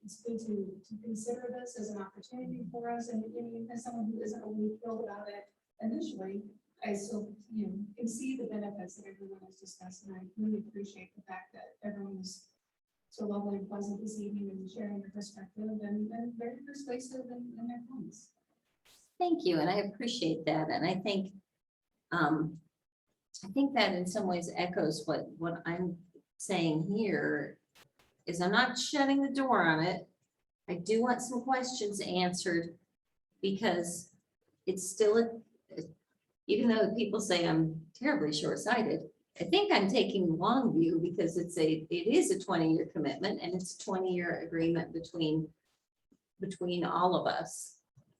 Speaker 10: it's good to consider this as an opportunity for us. And as someone who isn't overly thrilled about it initially, I still, can see the benefits that everyone has discussed, and I really appreciate the fact that everyone is so lovely and pleasant this evening and sharing their perspective and very persuasive in their points.
Speaker 1: Thank you, and I appreciate that. And I think that in some ways echoes what I'm saying here. Is I'm not shutting the door on it. I do want some questions answered, because it's still even though people say I'm terribly short-sighted, I think I'm taking the long view, because it is a 20-year commitment, and it's a 20-year agreement between all of us,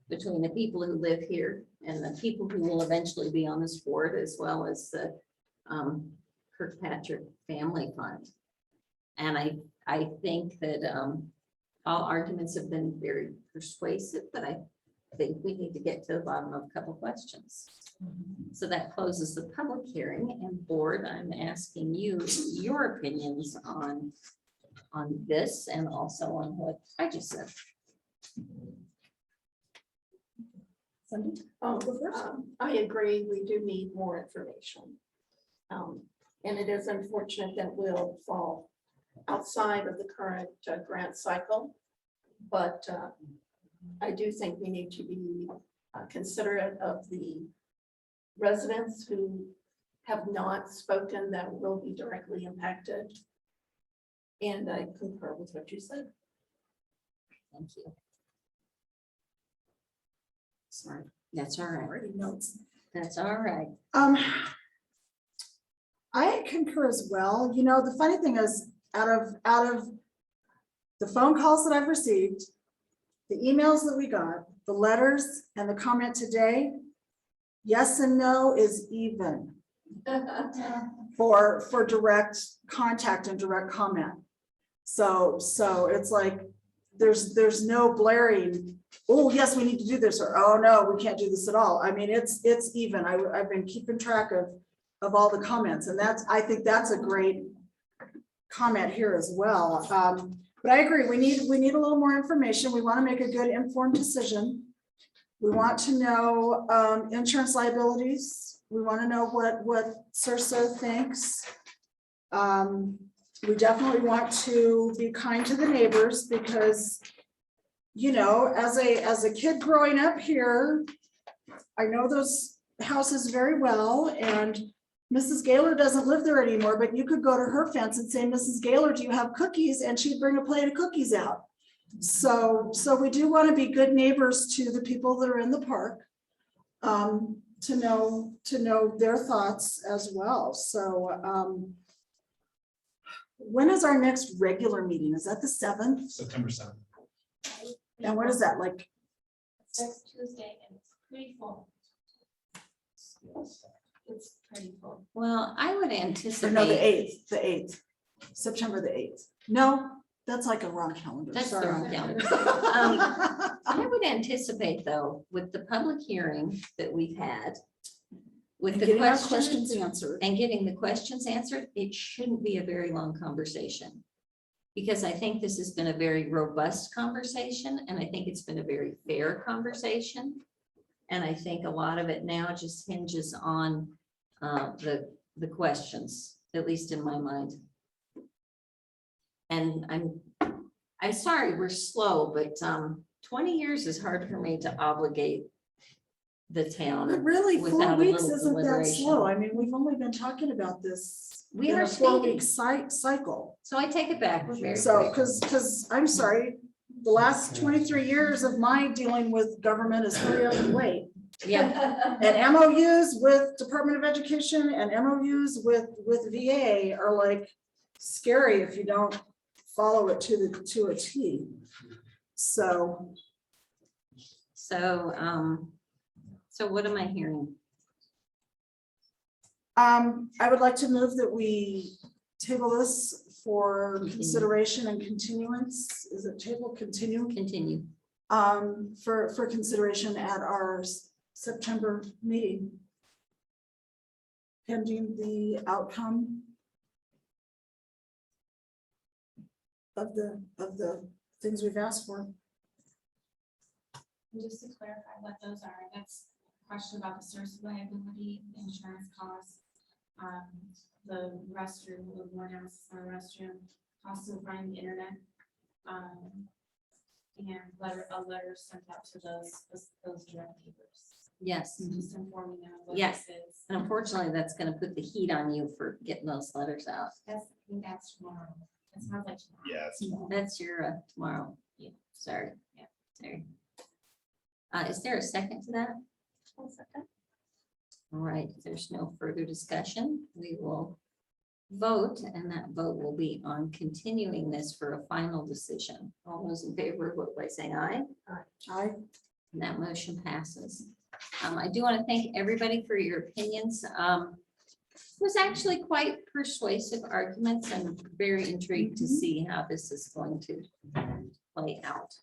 Speaker 1: between the people who live here and the people who will eventually be on this board, as well as the Kirkpatrick Family Fund. And I think that all arguments have been very persuasive, but I think we need to get to the bottom of a couple questions. So that closes the public hearing, and board, I'm asking you your opinions on this and also on what I just said.
Speaker 5: I agree, we do need more information. And it is unfortunate that we'll fall outside of the current grant cycle, but I do think we need to be considerate of the residents who have not spoken that will be directly impacted. And I concur with what you said.
Speaker 1: Thank you. Sorry, that's all right.
Speaker 3: Already notes.
Speaker 1: That's all right.
Speaker 3: I concur as well. You know, the funny thing is, out of the phone calls that I've received, the emails that we got, the letters and the comment today, yes and no is even for direct contact and direct comment. So it's like, there's no blaring, oh, yes, we need to do this, or, oh, no, we can't do this at all. I mean, it's even. I've been keeping track of all the comments, and I think that's a great comment here as well. But I agree, we need a little more information. We want to make a good informed decision. We want to know insurance liabilities. We want to know what CIRSA thinks. We definitely want to be kind to the neighbors because, you know, as a kid growing up here, I know those houses very well, and Mrs. Gaylor doesn't live there anymore, but you could go to her fence and say, Mrs. Gaylor, do you have cookies? And she'd bring a plate of cookies out. So we do want to be good neighbors to the people that are in the park, to know their thoughts as well. So when is our next regular meeting? Is that the 7th?
Speaker 2: September 7th.
Speaker 3: And what is that, like?
Speaker 6: Next Tuesday, and it's pretty full. It's pretty full.
Speaker 1: Well, I would
Speaker 3: Or
Speaker 1: anticipate.
Speaker 3: no, the 8th, September the 8th. No, that's like a wrong calendar.
Speaker 1: That's the
Speaker 3: Sorry.
Speaker 1: wrong calendar. I would anticipate, though, with the public hearing that we've had, with
Speaker 3: And
Speaker 1: the
Speaker 3: getting our
Speaker 1: questions
Speaker 3: answered.
Speaker 1: and getting the questions answered, it shouldn't be a very long conversation. Because I think this has been a very robust conversation, and I think it's been a very fair conversation. And I think a lot of it now just hinges on the questions, at least in my mind. And I'm sorry, we're slow, but 20 years is hard for me to obligate the town.
Speaker 3: But really, 4
Speaker 1: without a
Speaker 3: weeks
Speaker 1: little
Speaker 3: isn't that
Speaker 1: deliberation.
Speaker 3: slow. I mean, we've only been talking about this.
Speaker 1: We
Speaker 3: in
Speaker 1: are
Speaker 3: a 4-week
Speaker 1: speaking.
Speaker 3: cycle.
Speaker 1: So I take it back. We're very
Speaker 3: So,
Speaker 1: quick.
Speaker 3: because I'm sorry, the last 23 years of my dealing with government is hurry up and wait.
Speaker 1: Yeah.
Speaker 3: And MOUs with Department of Education and MOUs with VA are like scary if you don't follow it to a T. So
Speaker 1: what am I hearing?
Speaker 3: I would like to move that we table this for consideration and continuance. Is it table continue?
Speaker 1: Continue.
Speaker 3: For consideration at our September meeting. Pending the outcome of the things we've asked for.
Speaker 6: And just to clarify what those are, that's a question about the source of liability, insurance costs, the restroom, the warehouses for a restroom, costs of running the internet, and a letter sent out to those direct neighbors.
Speaker 1: Yes.
Speaker 6: Just informing them of what
Speaker 1: Yes.
Speaker 6: this is.
Speaker 1: And unfortunately, that's going to put the heat on you for getting those letters out.
Speaker 6: I think that's tomorrow. That sounds like tomorrow.
Speaker 2: Yeah.
Speaker 1: That's your tomorrow. Yeah, sorry. Yeah, sorry. Is there a second to that?
Speaker 6: One second.
Speaker 1: All right, if there's no further discussion, we will vote, and that vote will be on continuing this for a final decision. All those in favor, vote by saying aye.
Speaker 3: Aye.
Speaker 1: And that motion passes. I do want to thank everybody for your opinions. It was actually quite persuasive arguments, and very intrigued to see how this is going to play out.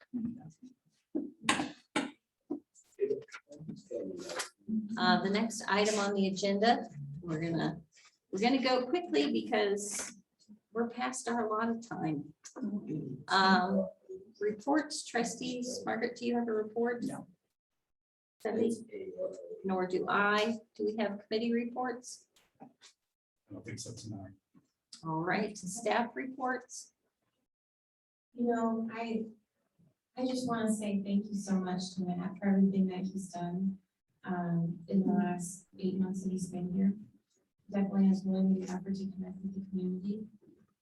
Speaker 1: The next item on the agenda, we're gonna go quickly because we're past our allotted time. Reports, trustees. Margaret, do you have a report? No. Debbie? Nor do I. Do we have committee reports?
Speaker 2: I don't think so tonight.
Speaker 1: All right, staff reports.
Speaker 6: You know, I just want to say thank you so much to Matt for everything that he's done in the last 8 months that he's been here. Definitely has really made an effort to connect with the community.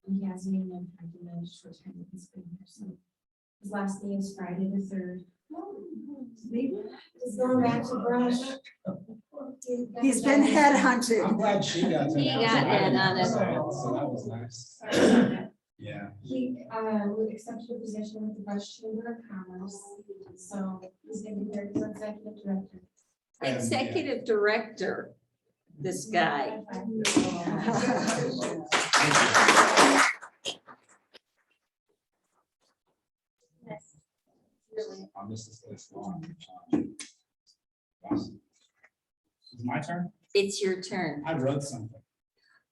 Speaker 6: and he hasn't even had to manage to attend this been here, so. His last day is Friday the 3rd. He's going back to brush.
Speaker 3: He's been headhunted.
Speaker 2: I'm glad she got to.
Speaker 1: He
Speaker 2: know,
Speaker 1: got
Speaker 2: so I didn't
Speaker 1: headhunted.
Speaker 2: decide, So that was nice. Yeah.
Speaker 6: He accepted a position with the Brush Chamber of Commerce, so he's gonna be their executive director.
Speaker 1: Executive director, this guy.
Speaker 2: I'll miss this long. It's my turn.
Speaker 1: It's your turn.
Speaker 2: I wrote something.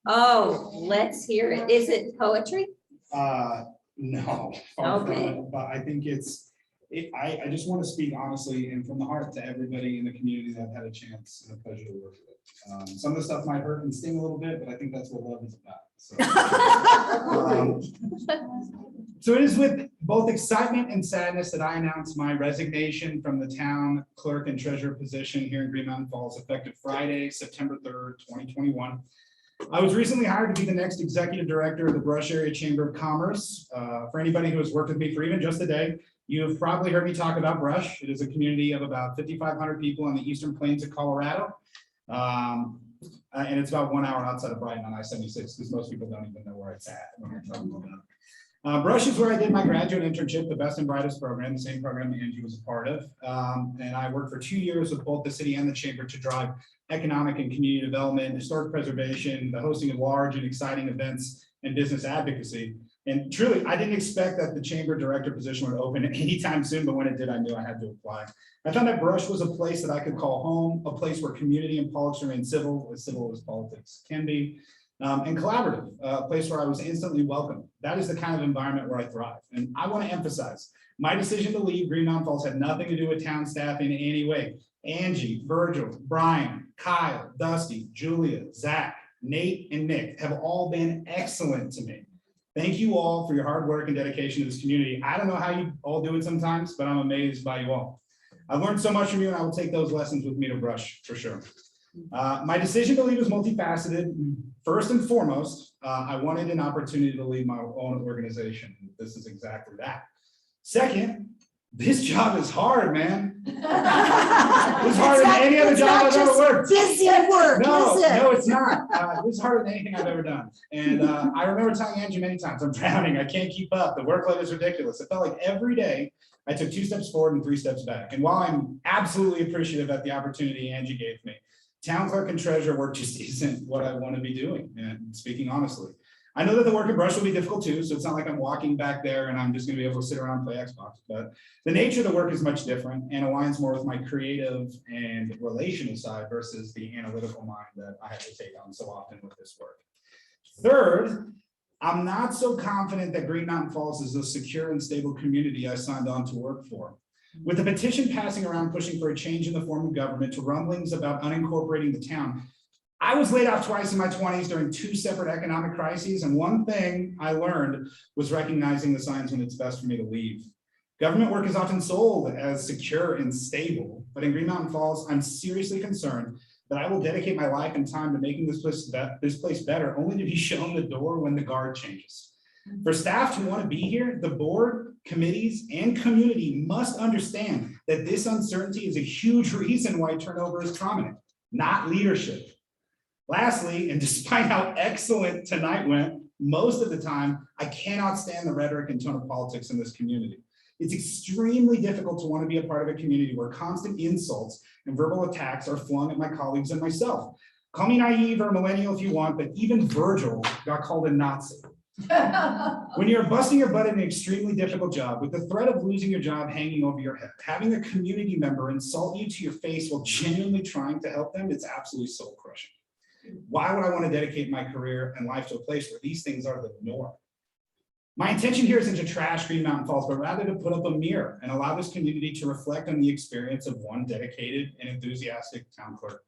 Speaker 1: Oh, let's hear it. Is it poetry?
Speaker 2: No. far from
Speaker 1: Okay.
Speaker 2: it, But I think I just want to speak honestly and from the heart to everybody in the community that I've had a chance and a pleasure to work with. Some of the stuff might hurt and sting a little bit, but I think that's what love is about. So it is with both excitement and sadness that I announce my resignation from the town clerk and treasurer position here in Green Mountain Falls, effective Friday, September 3rd, 2021. I was recently hired to be the next executive director of the Brush Area Chamber of Commerce. For anybody who has worked with me for even just a day, you've probably heard me talk about Brush. It is a community of about 5,500 people on the eastern plains of Colorado. And it's about 1 hour outside of Brighton on I-76, because most people don't even know where it's at when we're talking about. Brush is where I did my graduate internship, the Best and Brightest program, the same program that Angie was a part of. And I worked for 2 years with both the city and the chamber to drive economic and community development, historic preservation, the hosting of large and exciting events, and business advocacy. And truly, I didn't expect that the chamber director position would open anytime soon, but when it did, I knew I had to apply. I found that Brush was a place that I could call home, a place where community and politics remain civil as politics can be, and collaborative, a place where I was instantly welcome. That is the kind of environment where I thrive. And I want to emphasize, my decision to leave Green Mountain Falls had nothing to do with town staff in any way. Angie, Virgil, Brian, Kyle, Dusty, Julia, Zach, Nate, and Nick have all been excellent to me. Thank you all for your hard work and dedication to this community. I don't know how you all do it sometimes, but I'm amazed by you all. I've learned so much from you, and I will take those lessons with me to Brush for sure. My decision to leave was multifaceted. First and foremost, I wanted an opportunity to lead my own organization. This is exactly that. Second, this job is hard, man. It's harder than any other job I've ever worked.
Speaker 3: Busy work,
Speaker 2: No,
Speaker 3: is it?
Speaker 2: no, it's not. This is harder than anything I've ever done. And I remember telling Angie many times, I'm drowning. I can't keep up. The workload is ridiculous. It felt like every day I took 2 steps forward and 3 steps back. And while I'm absolutely appreciative at the opportunity Angie gave me, town clerk and treasurer work just isn't what I want to be doing. And speaking honestly, I know that the work at Brush will be difficult too, so it's not like I'm walking back there and I'm just going to be able to sit around and play Xbox. But the nature of the work is much different and aligns more with my creative and relational side versus the analytical mind that I have to take on so often with this work. Third, I'm not so confident that Green Mountain Falls is a secure and stable community I signed on to work for. With the petition passing around pushing for a change in the form of government to rumblings about unincorporating the town, I was laid off twice in my 20s during 2 separate economic crises, and one thing I learned was recognizing the signs when it's best for me to leave. Government work is often sold as secure and stable, but in Green Mountain Falls, I'm seriously concerned that I will dedicate my life and time to making this place better, only to be shown the door when the guard changes. For staff who want to be here, the board, committees, and community must understand that this uncertainty is a huge reason why turnover is prominent, not leadership. Lastly, and despite how excellent tonight went, most of the time, I cannot stand the rhetoric and tone of politics in this community. It's extremely difficult to want to be a part of a community where constant insults and verbal attacks are flung at my colleagues and myself. Call me naive or millennial if you want, but even Virgil got called a Nazi. When you're busting your butt in an extremely difficult job with the threat of losing your job hanging over your head, having a community member insult you to your face while genuinely trying to help them, it's absolutely soul crushing. Why would I want to dedicate my career and life to a place where these things are the norm? My intention here isn't to trash Green Mountain Falls, but rather to put up a mirror and allow this community to reflect on the experience of one dedicated and enthusiastic town clerk.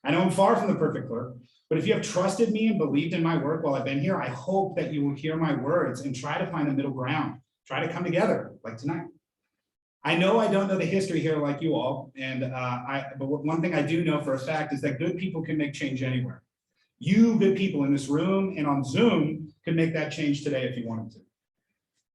Speaker 2: I know I'm far from the perfect clerk, but if you have trusted me and believed in my work while I've been here, I hope that you will hear my words and try to find a middle ground, try to come together like tonight. I know I don't know the history here like you all, but one thing I do know for a fact is that good people can make change anywhere. You good people in this room and on Zoom could make that change today if you wanted to.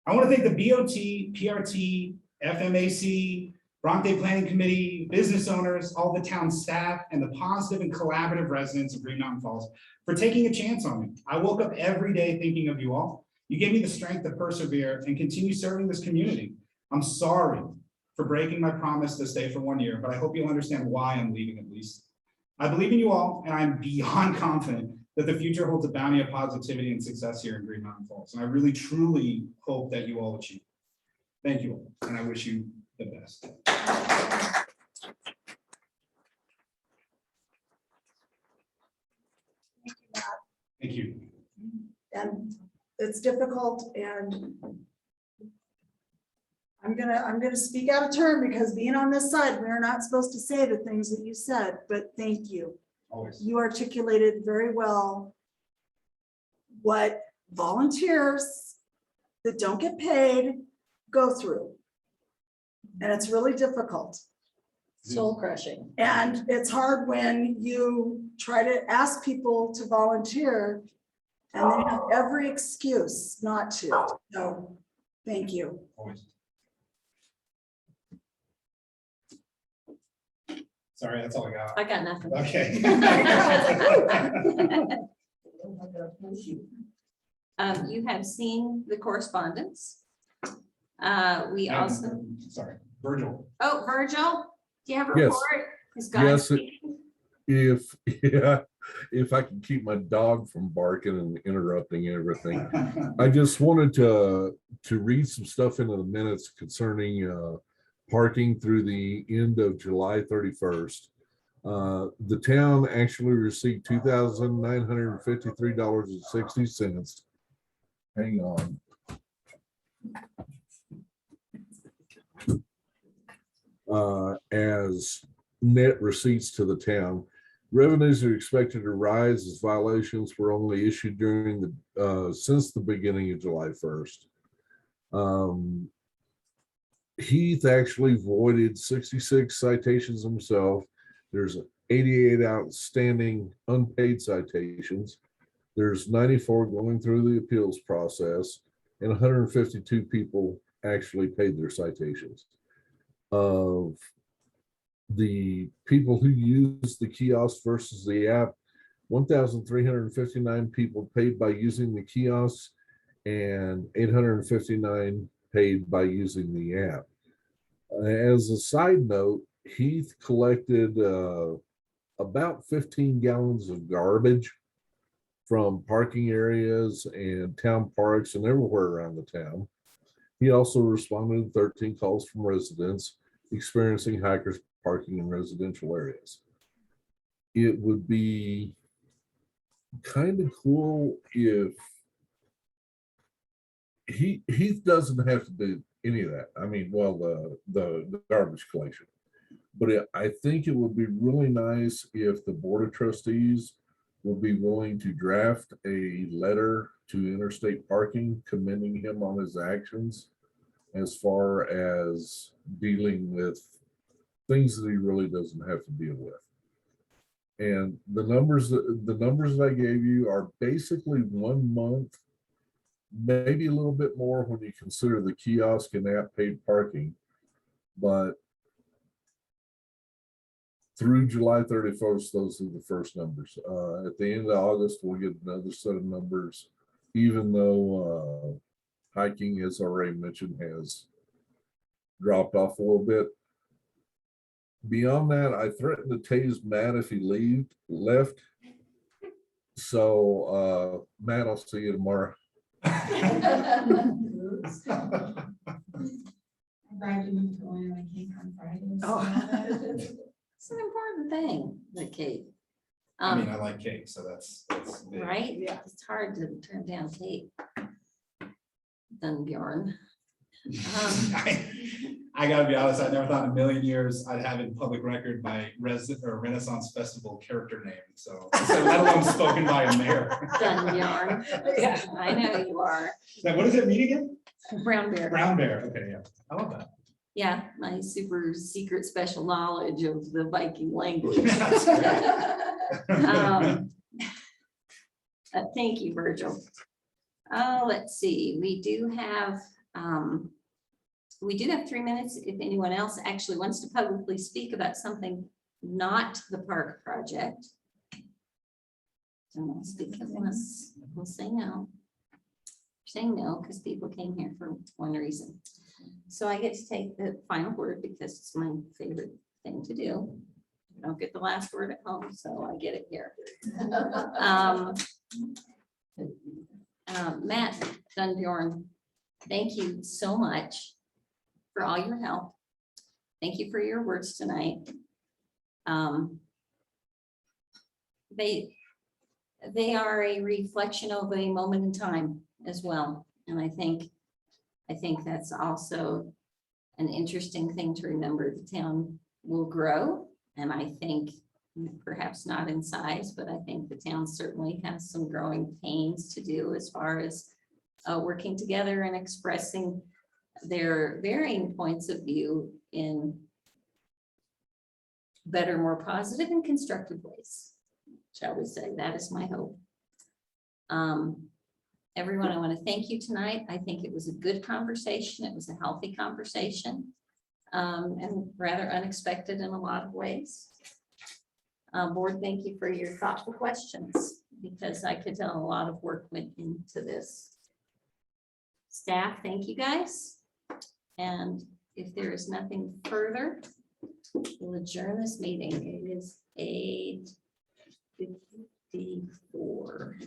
Speaker 2: I want to thank the BOT, PRT, FMAC, Bronte Planning Committee, business owners, all the town staff, and the positive and collaborative residents of Green Mountain Falls for taking a chance on me. I woke up every day thinking of you all. You gave me the strength to persevere and continue serving this community. I'm sorry for breaking my promise to stay for 1 year, but I hope you'll understand why I'm leaving at least. I believe in you all, and I'm beyond confident that the future holds a bounty of positivity and success here in Green Mountain Falls. And I really, truly hope that you all achieve. Thank you all, and I wish you the best. Thank you.
Speaker 3: And it's difficult, and I'm gonna speak out of turn because being on this side, we're not supposed to say the things that you said, but thank you.
Speaker 2: Always.
Speaker 3: You articulated very well what volunteers that don't get paid go through. And it's really difficult.
Speaker 15: Soul crushing.
Speaker 3: And it's hard when you try to ask people to volunteer and they have every excuse not to. So, thank you.
Speaker 2: Always. Sorry, that's all I got.
Speaker 1: I got nothing.
Speaker 2: Okay.
Speaker 1: You have seen the correspondence. We also,
Speaker 2: Sorry, Virgil.
Speaker 1: oh, Virgil, do you have a
Speaker 20: Yes.
Speaker 1: report? Is God
Speaker 20: Yes,
Speaker 1: speaking?
Speaker 20: if I can keep my dog from barking and interrupting everything. I just wanted to read some stuff into the minutes concerning parking through the end of July 31st. The town actually received $2,953.60. Hang on. As net receipts to the town. Revenues are expected to rise as violations were only issued during the since the beginning of July 1st. Heath actually voided 66 citations himself. There's 88 outstanding unpaid citations. There's 94 going through the appeals process, and 152 people actually paid their citations. Of the people who use the kiosk versus the app, 1,359 people paid by using the kiosk and 859 paid by using the app. As a side note, Heath collected about 15 gallons of garbage from parking areas and town parks and everywhere around the town. He also responded to 13 calls from residents experiencing hikers parking in residential areas. It would be kind of cool if Heath doesn't have to do any of that. I mean, well, the garbage collection, but I think it would be really nice if the Board of Trustees would be willing to draft a letter to Interstate Parking commending him on his actions as far as dealing with things that he really doesn't have to deal with. And the numbers that I gave you are basically 1 month, maybe a little bit more when you consider the kiosk and app paid parking. But through July 31st, those are the first numbers. At the end of August, we'll get another set of numbers, even though hiking, as already mentioned, has dropped off a little bit. Beyond that, I threatened to tase Matt if he left. So Matt, I'll see you tomorrow.
Speaker 6: I'm glad you moved to Orlando. I came on Friday.
Speaker 1: Oh. It's an important thing, the cake.
Speaker 2: I mean, I like cake, so that's big.
Speaker 1: Right? Yeah. It's hard to turn down cake. Then Bjorn.
Speaker 2: I gotta be honest, I never thought in a million years I'd have in public record my Renaissance Festival character name. So let alone spoken by a mayor.
Speaker 1: Done, Bjorn. Yeah, I know you are.
Speaker 2: Now, what does it mean again?
Speaker 1: Brown bear.
Speaker 2: Brown bear. Okay, yeah. I love that.
Speaker 1: Yeah, my super secret special knowledge of the Viking language. Thank you, Virgil. Let's see, we do have 3 minutes if anyone else actually wants to publicly speak about something not the park project. Don't speak unless we'll say no. Saying no because people came here for one reason. So I get to take the final word because it's my favorite thing to do. I don't get the last word at home, so I get it here. Matt Dunbjorn, thank you so much for all your help. Thank you for your words tonight. They are a reflection of a moment in time as well. And I think that's also an interesting thing to remember. The town will grow, and I think perhaps not in size, but I think the town certainly has some growing pains to do as far as working together and expressing their varying points of view in better, more positive and constructive ways, shall we say. That is my hope. Everyone, I want to thank you tonight. I think it was a good conversation. It was a healthy conversation, and rather unexpected in a lot of ways. Board, thank you for your thoughtful questions, because I could tell a lot of work went into this. Staff, thank you guys. And if there is nothing further, we'll adjourn this meeting. It is 8:54.